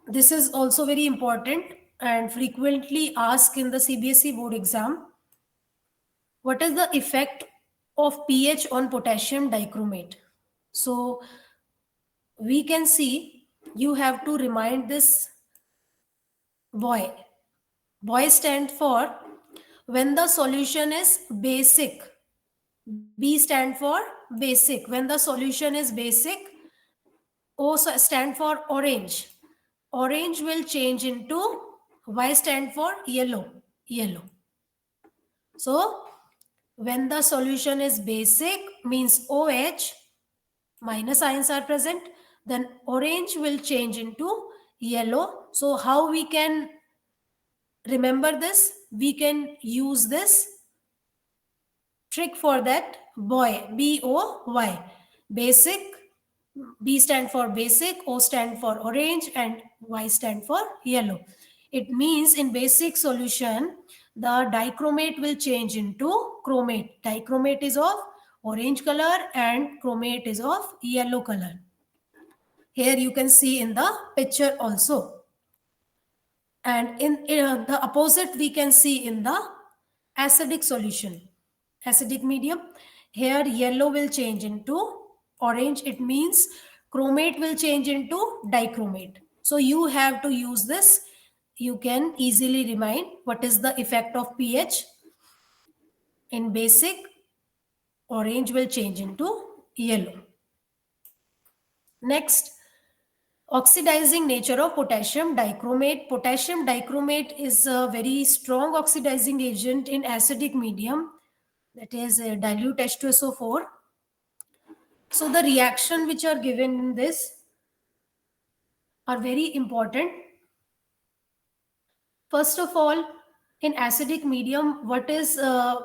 [SPEAKER 1] this is also very important and frequently asked in the CBSE board exam. What is the effect of pH on potassium dichromate? So we can see, you have to remind this boy. Boy stand for when the solution is basic. B stand for basic. When the solution is basic, O stand for orange. Orange will change into, Y stand for yellow. Yellow. So when the solution is basic, means OH, minus ions are present, then orange will change into yellow. So how we can remember this? We can use this trick for that. Boy, BOY. Basic, B stand for basic, O stand for orange, and Y stand for yellow. It means in basic solution, the dichromate will change into chromate. Dichromate is of orange color and chromate is of yellow color. Here you can see in the picture also. And in the opposite we can see in the acidic solution. Acidic medium. Here yellow will change into orange. It means chromate will change into dichromate. So you have to use this. You can easily remind what is the effect of pH. In basic, orange will change into yellow. Next, oxidizing nature of potassium dichromate. Potassium dichromate is a very strong oxidizing agent in acidic medium, that is dilute H2SO4. So the reaction which are given in this are very important. First of all, in acidic medium, what is the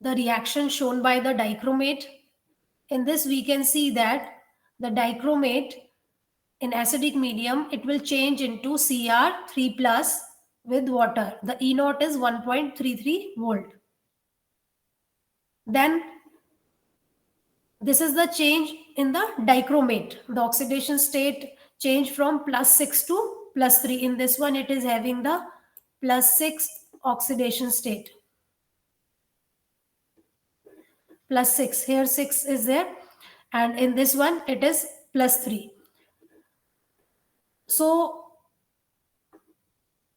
[SPEAKER 1] reaction shown by the dichromate? In this we can see that the dichromate in acidic medium, it will change into Cr3 plus with water. The E naught is 1.33 volt. Then this is the change in the dichromate. The oxidation state change from +6 to +3. In this one, it is having the +6 oxidation state. plus 6. Here 6 is there, and in this one it is plus 3. So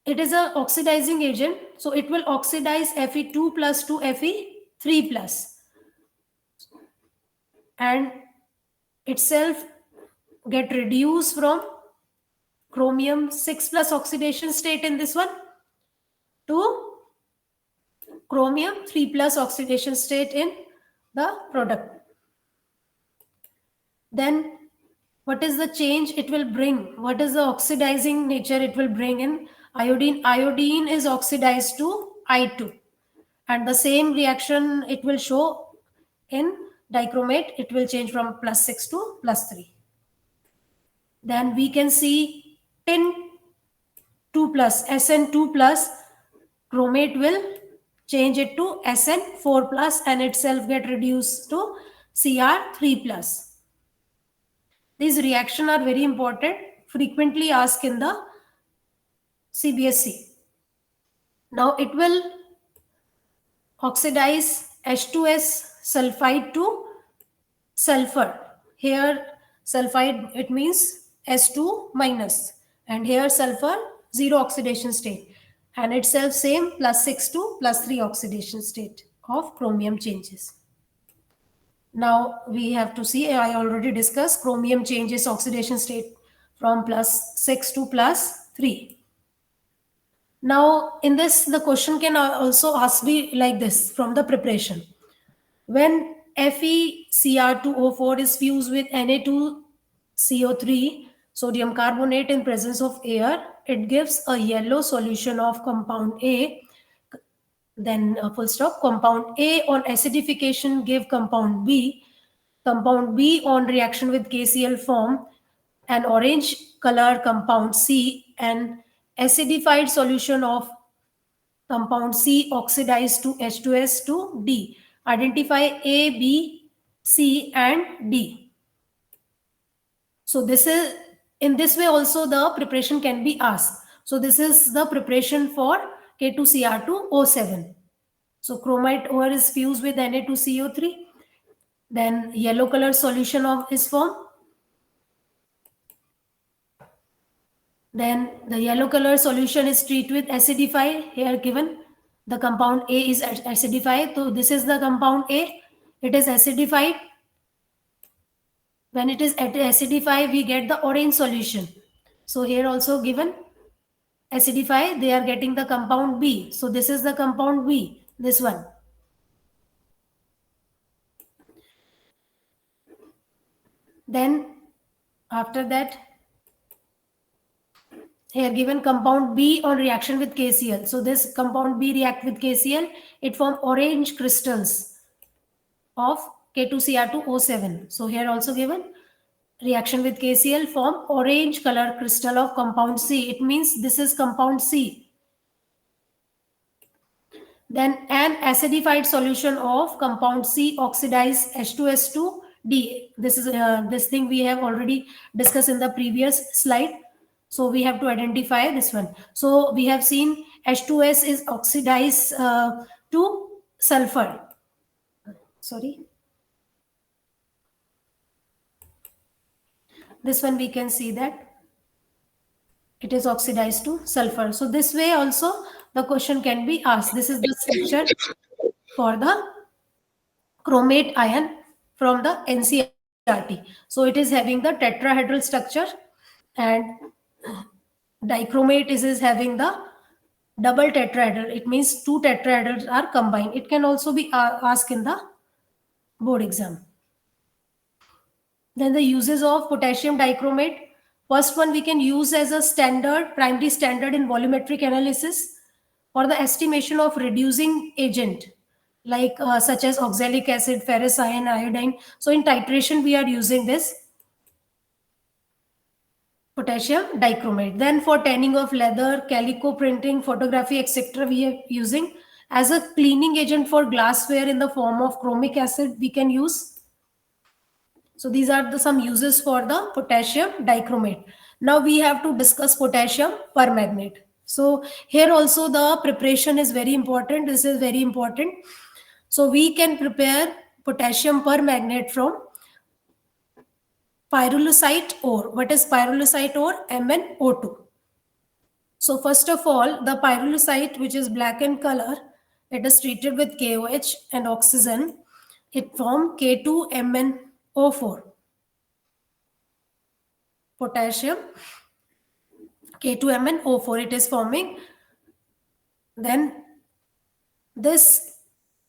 [SPEAKER 1] it is a oxidizing agent, so it will oxidize Fe2 plus to Fe3 plus, and itself get reduced from chromium 6 plus oxidation state in this one to chromium 3 plus oxidation state in the product. Then what is the change it will bring? What is the oxidizing nature it will bring in iodine? Iodine is oxidized to I2, and the same reaction it will show in dichromate. It will change from plus 6 to plus 3. Then we can see tin 2 plus, Sn2 plus, chromate will change it to Sn4 plus and itself get reduced to Cr3 plus. These reactions are very important, frequently asked in the CBSE. Now it will oxidize H2S sulfide to sulfur. Here sulfide, it means S2 minus, and here sulfur 0 oxidation state, and itself same plus 6 to plus 3 oxidation state of chromium changes. Now we have to see, I already discussed, chromium changes oxidation state from plus 6 to plus 3. Now in this, the question can also ask me like this from the preparation. When FeCr2O4 is fused with Na2CO3, sodium carbonate, in presence of air, it gives a yellow solution of compound A. Then full stop. Compound A on acidification give compound B. Compound B on reaction with KCl form an orange color compound C, and acidified solution of compound C oxidized to H2S to D. Identify A, B, C and D. So this is, in this way also the preparation can be asked. So this is the preparation for K2Cr2O7. So chromite ore is fused with Na2CO3. Then yellow color solution of is formed. Then the yellow color solution is treated with acidify. Here given the compound A is acidified. So this is the compound A. It is acidified. When it is acidified, we get the orange solution. So here also given acidify, they are getting the compound B. So this is the compound B, this one. Then after that, here given compound B on reaction with KCl. So this compound B react with KCl, it form orange crystals of K2Cr2O7. So here also given reaction with KCl form orange color crystal of compound C. It means this is compound C. Then an acidified solution of compound C oxidize H2S2 D. This is this thing we have already discussed in the previous slide. So we have to identify this one. So we have seen H2S is oxidized to sulfur. Sorry. This one we can see that it is oxidized to sulfur. So this way also the question can be asked. This is the structure for the chromate ion from the NCERT. So it is having the tetrahedral structure, and dichromate is having the double tetrahedral. It means two tetrahedrals are combined. It can also be asked in the board exam. Then the uses of potassium dichromate. First one we can use as a standard, primary standard in volumetric analysis for the estimation of reducing agent, like such as oxalic acid, ferrous iron, iodine. So in titration we are using this potassium dichromate. Then for tanning of leather, calico printing, photography, etc., we are using as a cleaning agent for glassware in the form of chromic acid we can use. So these are the some uses for the potassium dichromate. Now we have to discuss potassium permanganate. So here also the preparation is very important. This is very important. So we can prepare potassium permanganate from pyrolusite ore. What is pyrolusite ore? MnO2. So first of all, the pyrolusite, which is black in color, it is treated with KOH and oxygen. It forms K2MnO4. Potassium K2MnO4 it is forming. Then this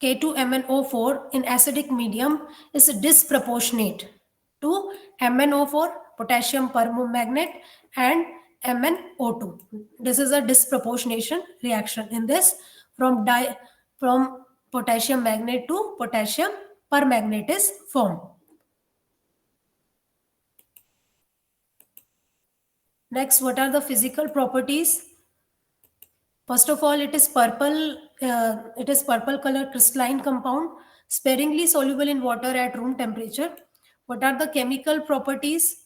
[SPEAKER 1] K2MnO4 in acidic medium is disproportionate to MnO4, potassium permanganate, and MnO2. This is a disproportionation reaction in this from potassium magnate to potassium permanganate is formed. Next, what are the physical properties? First of all, it is purple. It is purple color crystalline compound, sparingly soluble in water at room temperature. What are the chemical properties?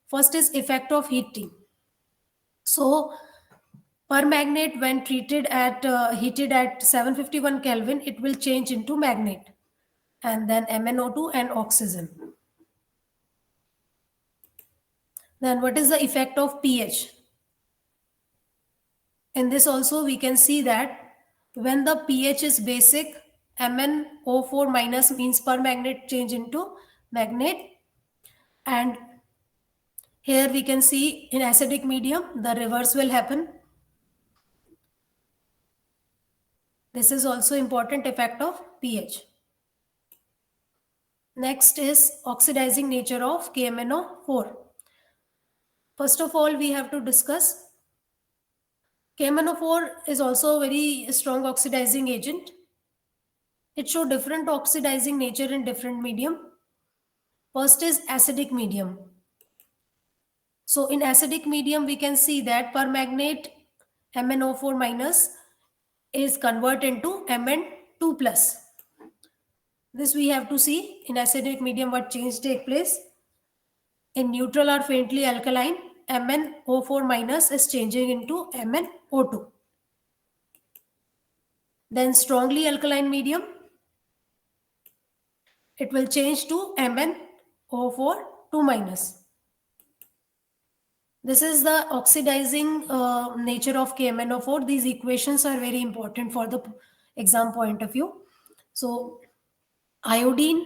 [SPEAKER 1] First is effect of heating. So, permanganate when treated at heated at 751 Kelvin, it will change into magnet, and then MnO2 and oxygen. Then what is the effect of pH? In this also we can see that when the pH is basic, MnO4 minus means permanganate change into magnet, and here we can see in acidic medium the reverse will happen. This is also important effect of pH. Next is oxidizing nature of KMnO4. First of all, we have to discuss KMnO4 is also a very strong oxidizing agent. It shows different oxidizing nature in different medium. First is acidic medium. So in acidic medium, we can see that permanganate MnO4 minus is converted into Mn2 plus. This we have to see in acidic medium what change take place. In neutral or faintly alkaline, MnO4 minus is changing into MnO2. Then strongly alkaline medium, it will change to MnO4 2 minus. This is the oxidizing nature of KMnO4. These equations are very important for the exam point of view. So iodide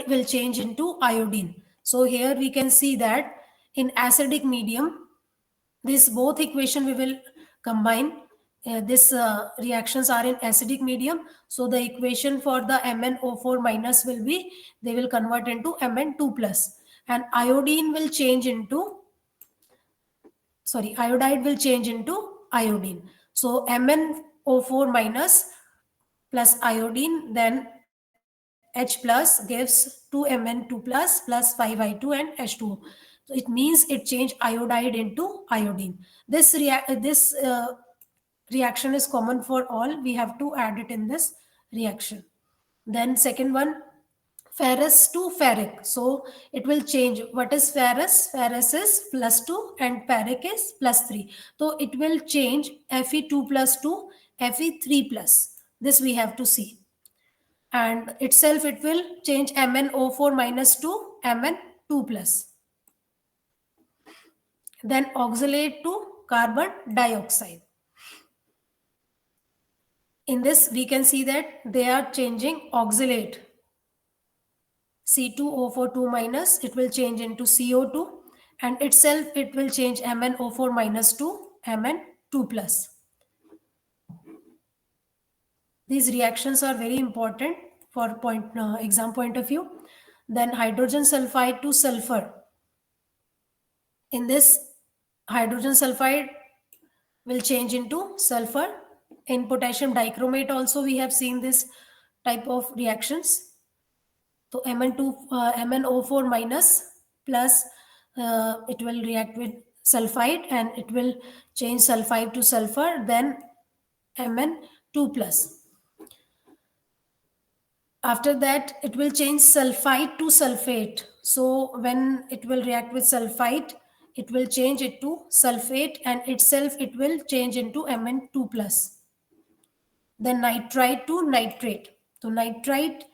[SPEAKER 1] will change into iodine. So here we can see that in acidic medium, these both equation we will combine. This reactions are in acidic medium. So the equation for the MnO4 minus will be, they will convert into Mn2 plus. And iodide will change into iodine. So MnO4 minus plus iodine, then H plus gives 2Mn2 plus 5I2 and H2O. So it means it changed iodide into iodine. This reaction is common for all. We have to add it in this reaction. Then second one, ferrous to ferric. So it will change. What is ferrous? Ferrous is +2 and ferric is +3. So it will change Fe2 plus to Fe3 plus. This we have to see. And itself it will change MnO4 minus to Mn2 plus. Then oxalate to carbon dioxide. In this we can see that they are changing oxalate. C2O4 2 minus, it will change into CO2, and itself it will change MnO4 minus to Mn2 plus. These reactions are very important for exam point of view. Then hydrogen sulfide to sulfur. In this, hydrogen sulfide will change into sulfur. In potassium dichromate also we have seen this type of reactions. So MnO4 minus plus it will react with sulfide and it will change sulfide to sulfur, then Mn2 plus. After that, it will change sulfide to sulfate. So when it will react with sulfide, it will change it to sulfate, and itself it will change into Mn2 plus. Then nitrite to nitrate. So nitrite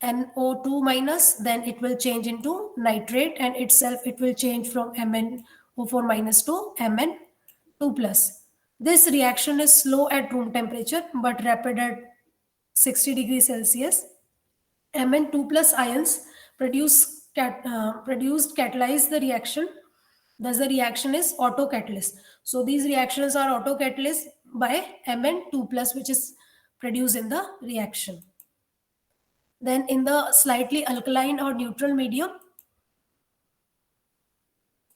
[SPEAKER 1] NO2 minus, then it will change into nitrate, and itself it will change from MnO4 minus to Mn2 plus. This reaction is slow at room temperature but rapid at 60 degrees Celsius. Mn2 plus ions produced catalyze the reaction. Thus, the reaction is autocatalyst. So, these reactions are autocatalyzed by Mn2 plus, which is produced in the reaction. Then, in the slightly alkaline or neutral medium,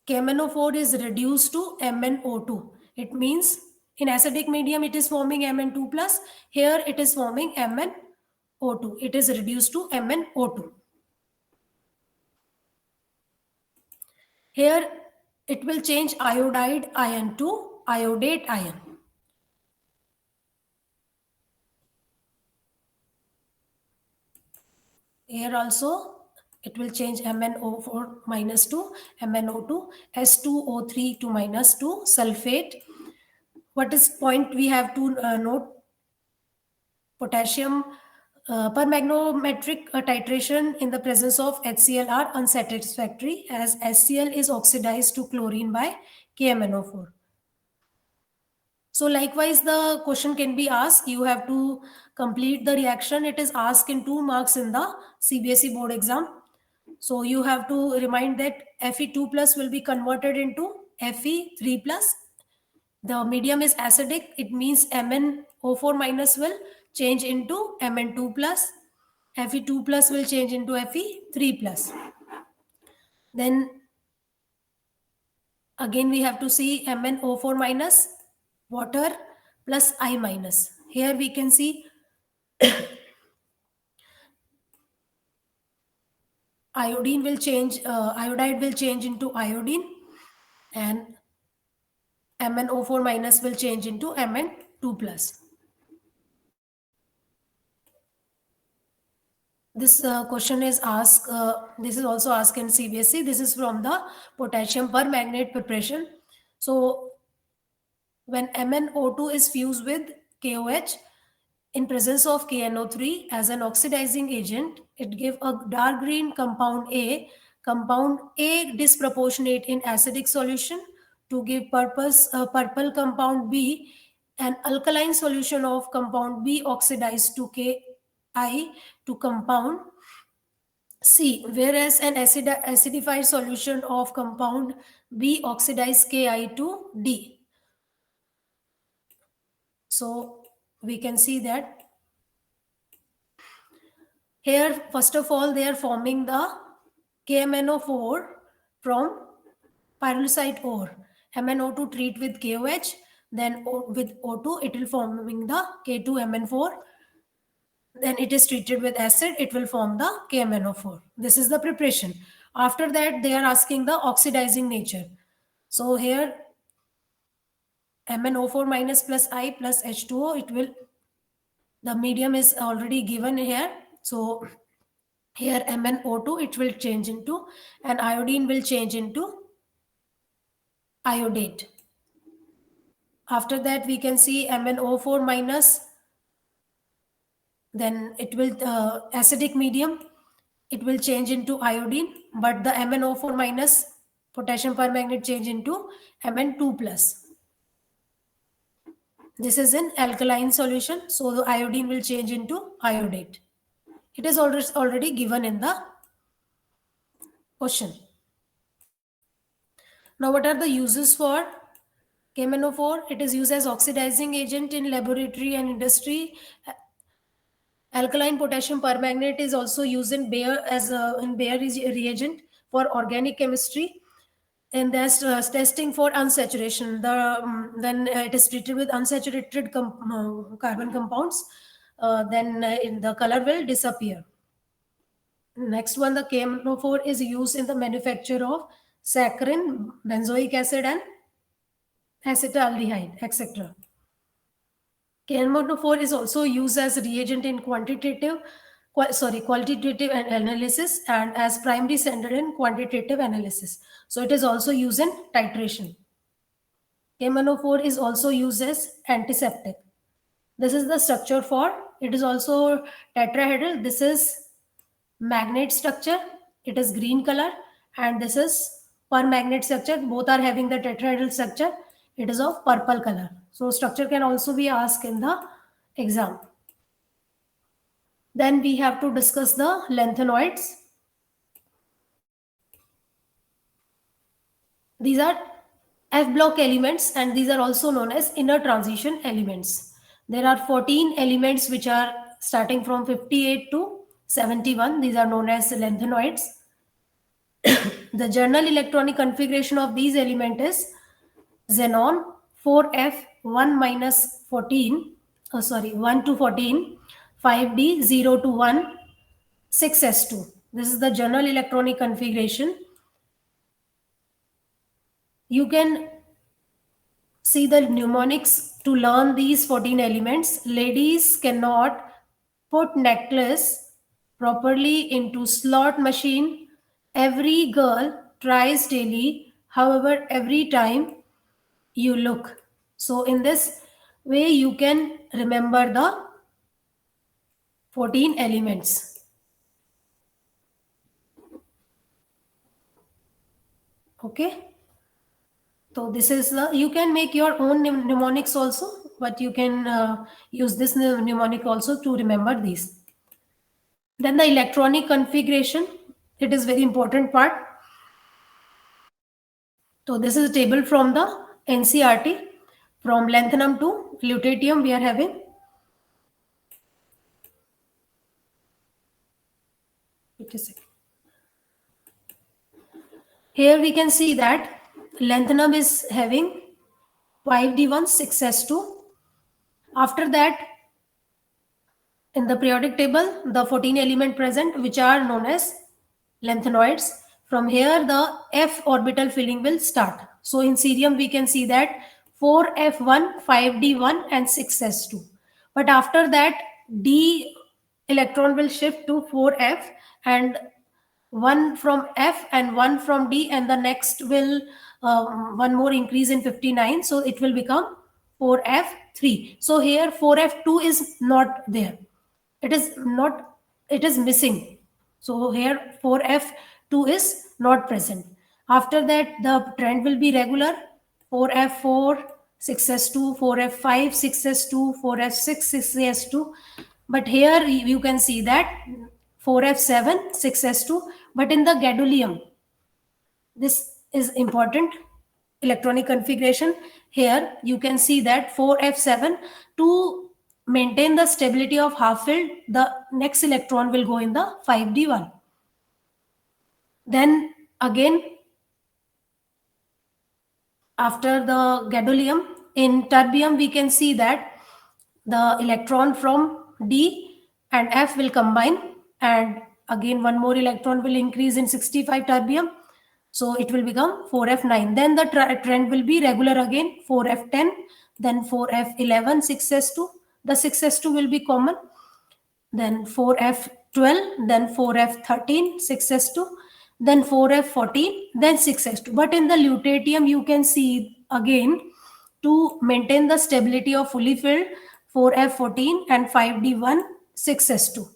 [SPEAKER 1] KMnO4 is reduced to MnO2. It means in acidic medium it is forming Mn2 plus. Here it is forming MnO2. It is reduced to MnO2. Here it will change iodide ion to iodate ion. Here also it will change MnO4 minus to MnO2, S2O3 to minus 2 sulfate. What is point we have to note? Potassium permagnometric titration in the presence of HCl are unsatisfactory, as HCl is oxidized to chlorine by KMnO4. So likewise, the question can be asked. You have to complete the reaction. It is asked in 2 marks in the CBSE board exam. So you have to remind that Fe2 plus will be converted into Fe3 plus. The medium is acidic. It means MnO4 minus will change into Mn2 plus. Fe2 plus will change into Fe3 plus. Then again we have to see MnO4 minus water plus I minus. Here we can see iodine will change, iodide will change into iodine, and MnO4 minus will change into Mn2 plus. This question is asked, this is also asked in CBSE. This is from the potassium permanganate preparation. So when MnO2 is fused with KOH in presence of KNO3 as an oxidizing agent, it gives a dark green compound A. Compound A disproportionate in acidic solution to give purple compound B. An alkaline solution of compound B oxidized to Ki to compound C, whereas an acidified solution of compound B oxidized Ki to D. So we can see that here, first of all, they are forming the KMnO4 from pyrolusite ore. MnO2 treat with KOH, then with O2, it will forming the K2Mn4. Then it is treated with acid, it will form the KMnO4. This is the preparation. After that, they are asking the oxidizing nature. So here, MnO4 minus plus I plus H2O, it will, the medium is already given here. So here MnO2, it will change into, and iodine will change into iodate. After that, we can see MnO4 minus, then it will, acidic medium, it will change into iodine, but the MnO4 minus potassium permanganate change into Mn2 plus. This is an alkaline solution, so the iodine will change into iodate. It is already given in the question. Now, what are the uses for KMnO4? It is used as oxidizing agent in laboratory and industry. Alkaline potassium permanganate is also used in Bayer as in Bayer reagent for organic chemistry, and there's testing for unsaturation. Then it is treated with unsaturated carbon compounds. Then in the color will disappear. Next one, the KMnO4 is used in the manufacture of saccharin, benzoic acid, and acetaldehyde, etc. KMnO4 is also used as reagent in qualitative analysis and as primary standard in quantitative analysis. So it is also used in titration. KMnO4 is also used as antiseptic. This is the structure for, it is also tetrahedral. This is magnet structure, it is green color, and this is permanganate structure, both are having the tetrahedral structure, it is of purple color. So structure can also be asked in the exam. Then we have to discuss the lanthanoids. These are F block elements, and these are also known as inner transition elements. There are 14 elements which are starting from 58 to 71. These are known as lanthanoids. The general electronic configuration of these elements is xenon 4f 1 14, 1 to 14, 5d 0 to 1, 6s2. This is the general electronic configuration. You can see the mnemonics to learn these 14 elements. Ladies cannot put necklace properly into slot machine. Every girl tries daily, however, every time you look. So in this way, you can remember the 14 elements. Okay. So this is the, you can make your own mnemonics also, but you can use this mnemonic also to remember these. Then the electronic configuration, it is very important part. So this is a table from the NCRT. From lanthanum to lutetium we are having. Wait a second. Here we can see that lanthanum is having 5d1 6s2. After that, in the periodic table, the 14 element present, which are known as lanthanoids. From here, the f orbital filling will start. So in cerium, we can see that 4f1, 5d1, and 6s2. But after that, d electron will shift to 4f, and one from F and one from D, and the next will one more increase in 59, so it will become 4F3. So here 4F2 is not there, it is not, it is missing. So here 4F2 is not present. After that, the trend will be regular: 4F4, 6S2, 4F5, 6S2, 4F6, 6S2. But here you can see that 4F7, 6S2. But in the gadolinium, this is important electronic configuration. Here you can see that 4F7, to maintain the stability of half filled, the next electron will go in the 5d1. Then again, after the gadolinium, in terbium we can see that the electron from D and F will combine, and again one more electron will increase in 65 terbium, so it will become 4F9. Then the trend will be regular again: 4F10, then 4F11, 6S2. The 6S2 will be common, then 4F12, then 4F13, 6S2, then 4F14, then 6S2. But in the lutetium, you can see again, to maintain the stability of fully filled, 4F14 and 5D1, 6S2.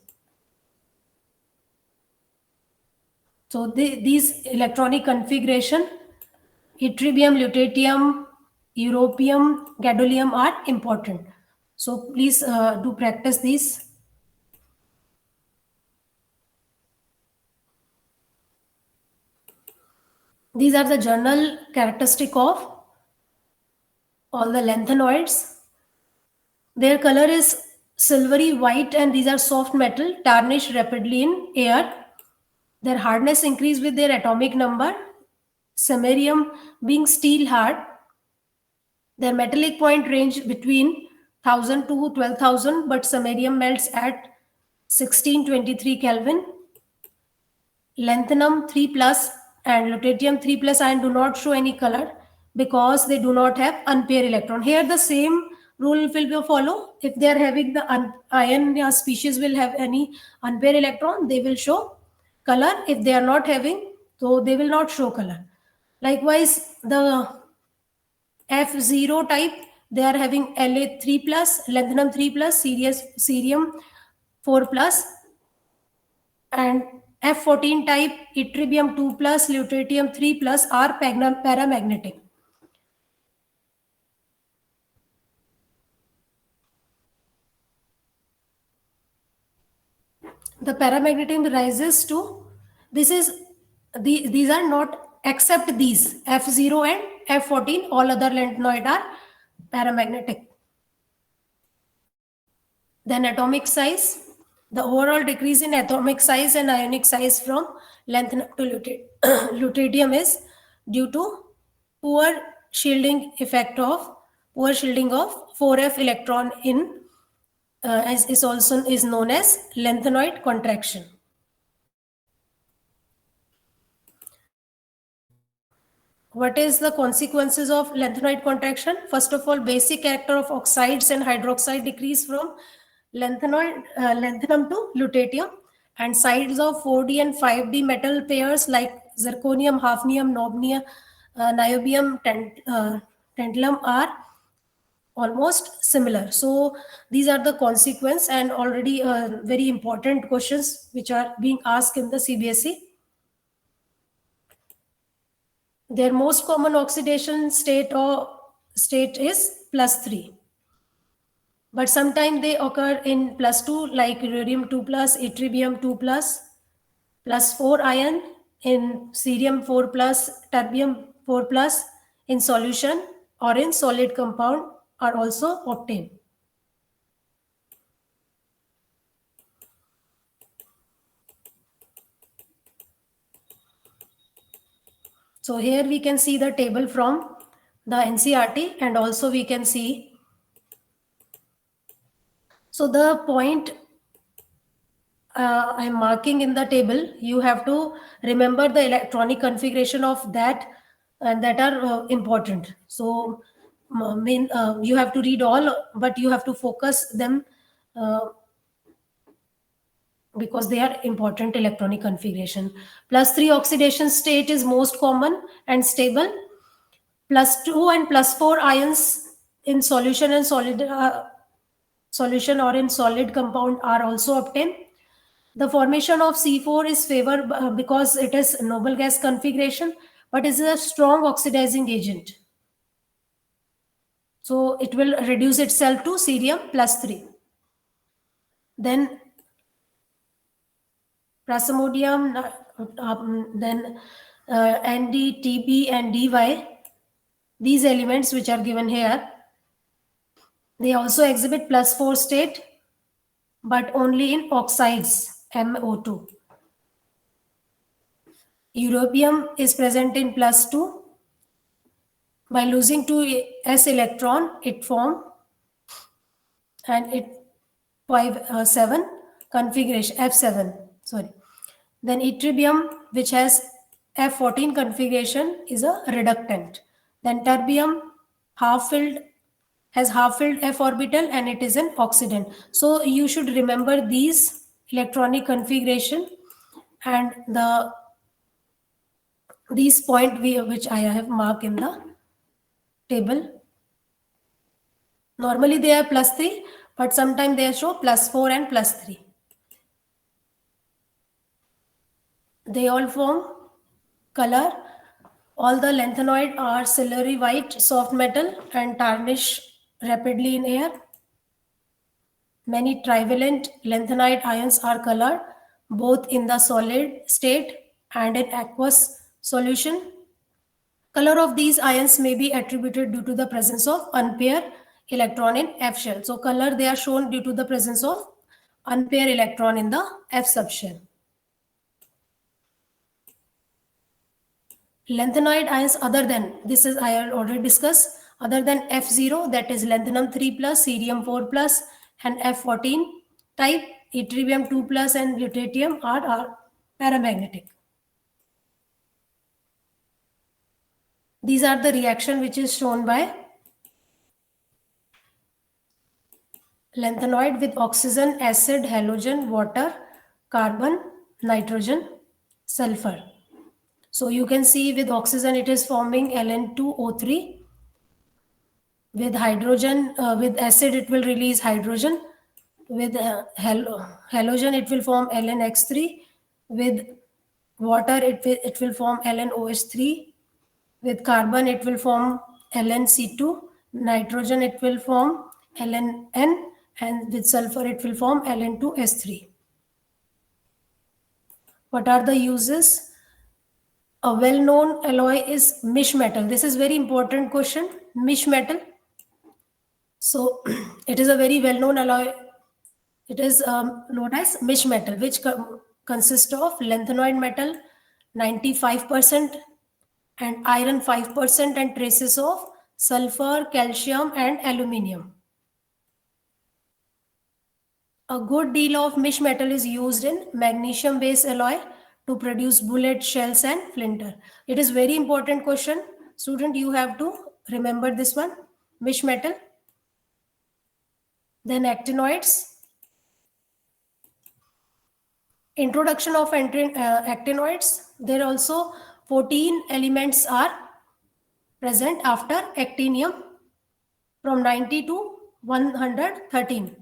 [SPEAKER 1] So these electronic configuration, ytterbium, lutetium, europium, gadolinium are important. So please do practice these. These are the general characteristic of all the lanthanoids. Their color is silvery white, and these are soft metal, tarnish rapidly in air. Their hardness increase with their atomic number. Samarium being steel hard. Their metallic point range between 1000 to 12,000, but samarium melts at 1623 Kelvin. Lanthanum 3 plus and lutetium 3 plus ion do not show any color because they do not have unpaired electron. Here the same rule will follow. If they are having the ion species will have any unpaired electron, they will show color. If they are not having, so they will not show color. Likewise, the F0 type, they are having La3 plus, lanthanum 3 plus, cerium 4 plus. and F14 type yttrium 2 plus, lutetium 3 plus are paramagnetic. The paramagnetism rises to, this is, these are not, except these F0 and F14, all other lanthanoid are paramagnetic. Then atomic size, the overall decrease in atomic size and ionic size from lanthanum to lutetium is due to poor shielding effect of, poor shielding of 4f electron in, as is also is known as lanthanoid contraction. What is the consequences of lanthanoid contraction? First of all, basic character of oxides and hydroxide decrease from lanthanum to lutetium, and sides of 4D and 5D metal pairs like zirconium, hafnium, niobium, tantalum are almost similar. So these are the consequence, and already very important questions which are being asked in the CBSE. Their most common oxidation state is +3. But sometimes they occur in +2, like rhodium 2 plus, yttrium 2 plus, +4 ion in cerium 4 plus, terbium 4 plus in solution or in solid compound are also obtained. So here we can see the table from the NCERT, and also we can see. So the point I'm marking in the table, you have to remember the electronic configuration of that, and that are important. So you have to read all, but you have to focus them because they are important electronic configuration. +3 oxidation state is most common and stable. +2 and +4 ions in solution and solution or in solid compound are also obtained. The formation of C4 is favored because it is noble gas configuration, but is a strong oxidizing agent. So it will reduce itself to cerium +3. Then plasmodium, then Nd, Tb, and Dy. These elements which are given here, they also exhibit +4 state, but only in oxides, MO2. Europium is present in +2. By losing 2 s electron, it form, and it 7 configuration, F7, sorry. Then yttrium, which has F14 configuration, is a reductant. Then terbium, has half-filled f orbital, and it is an oxidant. So you should remember these electronic configuration and these point which I have marked in the table. Normally they are +3, but sometimes they show +4 and +3. They all form color. All the lanthanoid are silvery white soft metal and tarnish rapidly in air. Many trivalent lanthanide ions are colored both in the solid state and in aqueous solution. Color of these ions may be attributed due to the presence of unpaired electron in F shell. So color, they are shown due to the presence of unpaired electron in the F subshell. Lanthanoid ions other than, this is I have already discussed, other than F0, that is lanthanum 3 plus, cerium 4 plus, and F14 type, yttrium 2 plus and lutetium are paramagnetic. These are the reaction which is shown by lanthanoid with oxygen, acid, halogen, water, carbon, nitrogen, sulfur. So you can see with oxygen it is forming Ln2O3. With hydrogen, with acid it will release hydrogen. With halogen it will form LnX3. With water, it will form LnOH3. With carbon, it will form LnC2. Nitrogen, it will form Ln, and with sulfur, it will form Ln2S3. What are the uses? A well-known alloy is mish metal. This is very important question. Mish metal. So it is a very well-known alloy. It is known as mish metal, which consists of lanthanoid metal 95% and iron 5% and traces of sulfur, calcium and aluminium. A good deal of mish metal is used in magnesium based alloy to produce bullet, shells and flinter. It is very important question. Student, you have to remember this one. Mish metal. Then actinoids. Introduction of actinoids. There also 14 elements are present after actinium from 90 to 113.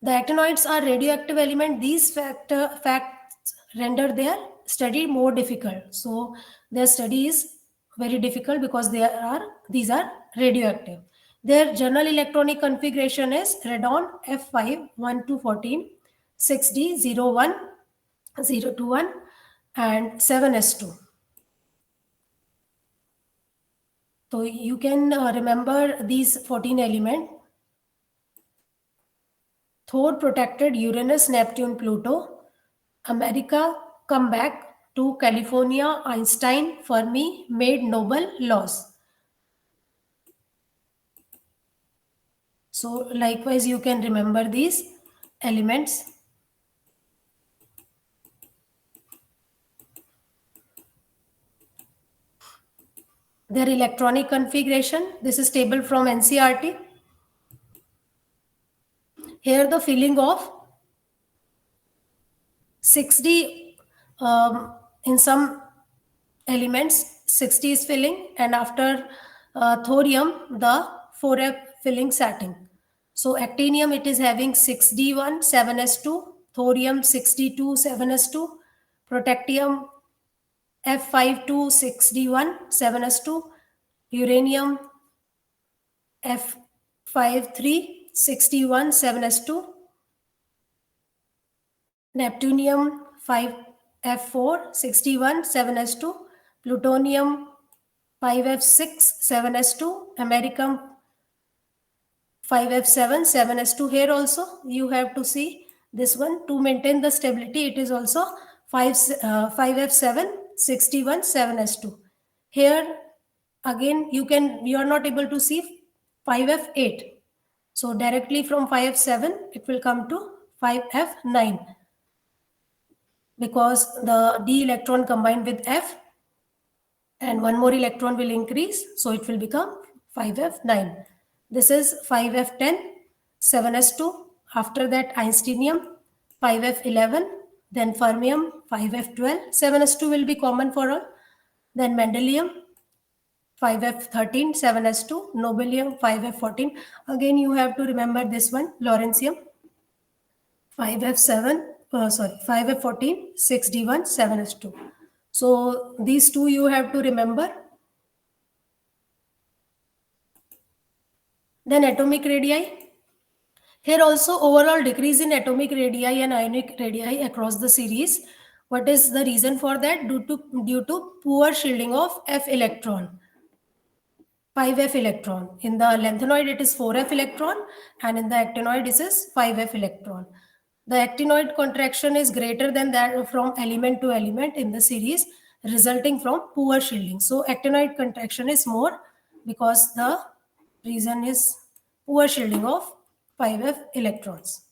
[SPEAKER 1] The actinoids are radioactive element. These facts render their study more difficult. So their study is very difficult because these are radioactive. Their general electronic configuration is radon F5 1 to 14, 6D 01, 021 and 7s2. So you can remember these 14 elements. Thor protected Uranus, Neptune, Pluto. America come back to California. Einstein, Fermi made Nobel laws. So likewise, you can remember these elements. Their electronic configuration. This is table from NCERT. Here the filling of 6D in some elements 60 is filling, and after thorium the 4f filling setting. So actinium, it is having 6D1 7s2, thorium 6D2 7s2, protactium F52 6D1 7s2, uranium F53 6D1 7s2, neptunium 5F4 61 7s2, plutonium 5F6 7s2, americium 5F7 7s2. Here also you have to see this one to maintain the stability. It is also 5F7 61 7s2. Here again you are not able to see 5F8. So directly from 5F7 it will come to 5F9 because the d electron combined with F and one more electron will increase, so it will become 5F9. This is 5F10 7s2. After that Einsteinium 5F11, then fermium 5F12 7s2 will be common for all. Then mendelium 5F13 7s2, nobelium 5F14. Again you have to remember this one, lawrencium 5F14 6d1 7s2. So these two you have to remember. Then atomic radii. Here also overall decrease in atomic radii and ionic radii across the series. What is the reason for that? Due to poor shielding of F electron. 5F electron. In the lanthanoid it is 4F electron and in the actinoid it is 5F electron. The actinoid contraction is greater than that from element to element in the series, resulting from poor shielding. So actinoid contraction is more because the reason is poor shielding of 5F electrons.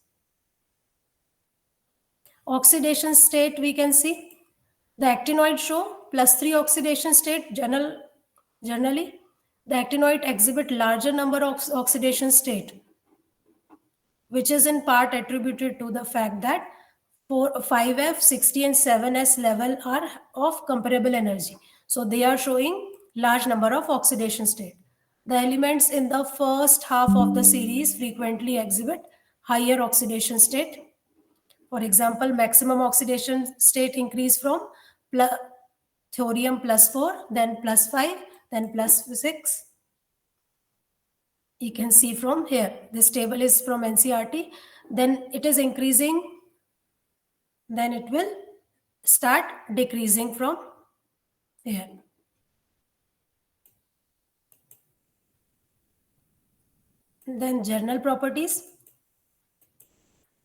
[SPEAKER 1] Oxidation state we can see. The actinoid show +3 oxidation state generally. The actinoid exhibit larger number of oxidation state, which is in part attributed to the fact that 5F, 60 and 7s level are of comparable energy. So they are showing large number of oxidation state. The elements in the first half of the series frequently exhibit higher oxidation state. For example, maximum oxidation state increase from thorium +4, then +5, then +6. You can see from here. This table is from NCERT. Then it is increasing, then it will start decreasing from here. Then journal properties.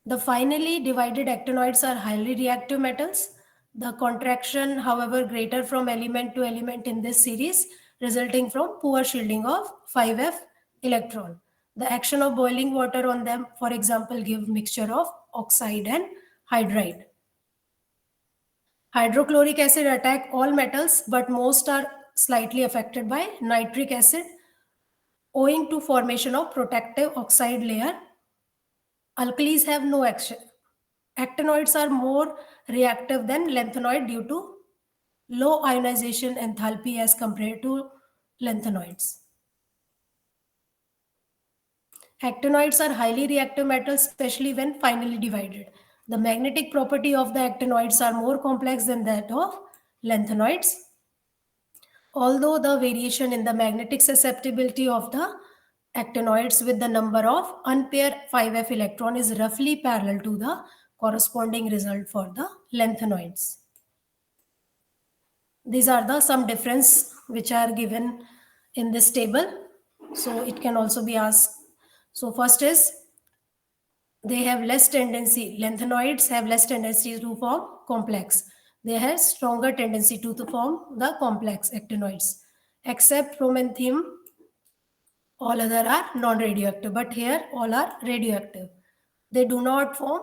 [SPEAKER 1] The finely divided actinoids are highly reactive metals. The contraction, however, greater from element to element in this series, resulting from poor shielding of 5f electron. The action of boiling water on them, for example, give mixture of oxide and hydride. Hydrochloric acid attack all metals, but most are slightly affected by nitric acid owing to formation of protective oxide layer. Alkalis have no action. Actinoids are more reactive than lanthanoid due to low ionization enthalpy as compared to lanthanoids. Actinoids are highly reactive metals, especially when finely divided. The magnetic property of the actinoids are more complex than that of lanthanoids. Although the variation in the magnetic susceptibility of the actinoids with the number of unpaired 5f electron is roughly parallel to the corresponding result for the lanthanoids. These are the some difference which are given in this table. So it can also be asked. So first is they have less tendency, lanthanoids have less tendency to form complex. They have stronger tendency to form the complex actinoids. Except promethium, all other are non-radioactive, but here all are radioactive. They do not form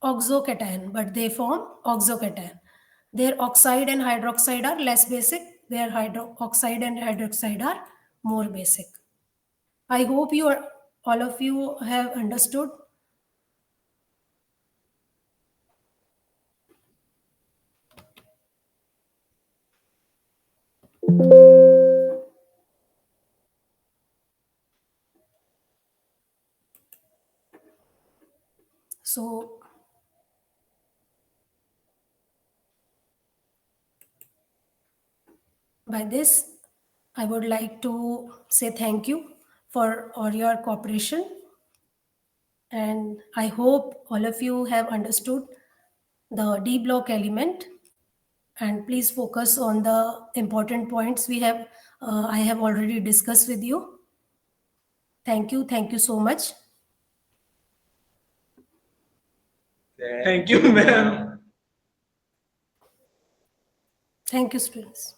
[SPEAKER 1] oxocation, but they form oxocation. Their oxide and hydroxide are less basic. Their oxide and hydroxide are more basic. I hope all of you have understood. So by this, I would like to say thank you for all your cooperation. And I hope all of you have understood the D block element. And please focus on the important points I have already discussed with you. Thank you so much.
[SPEAKER 2] Thank you, ma'am.
[SPEAKER 1] Thank you, students.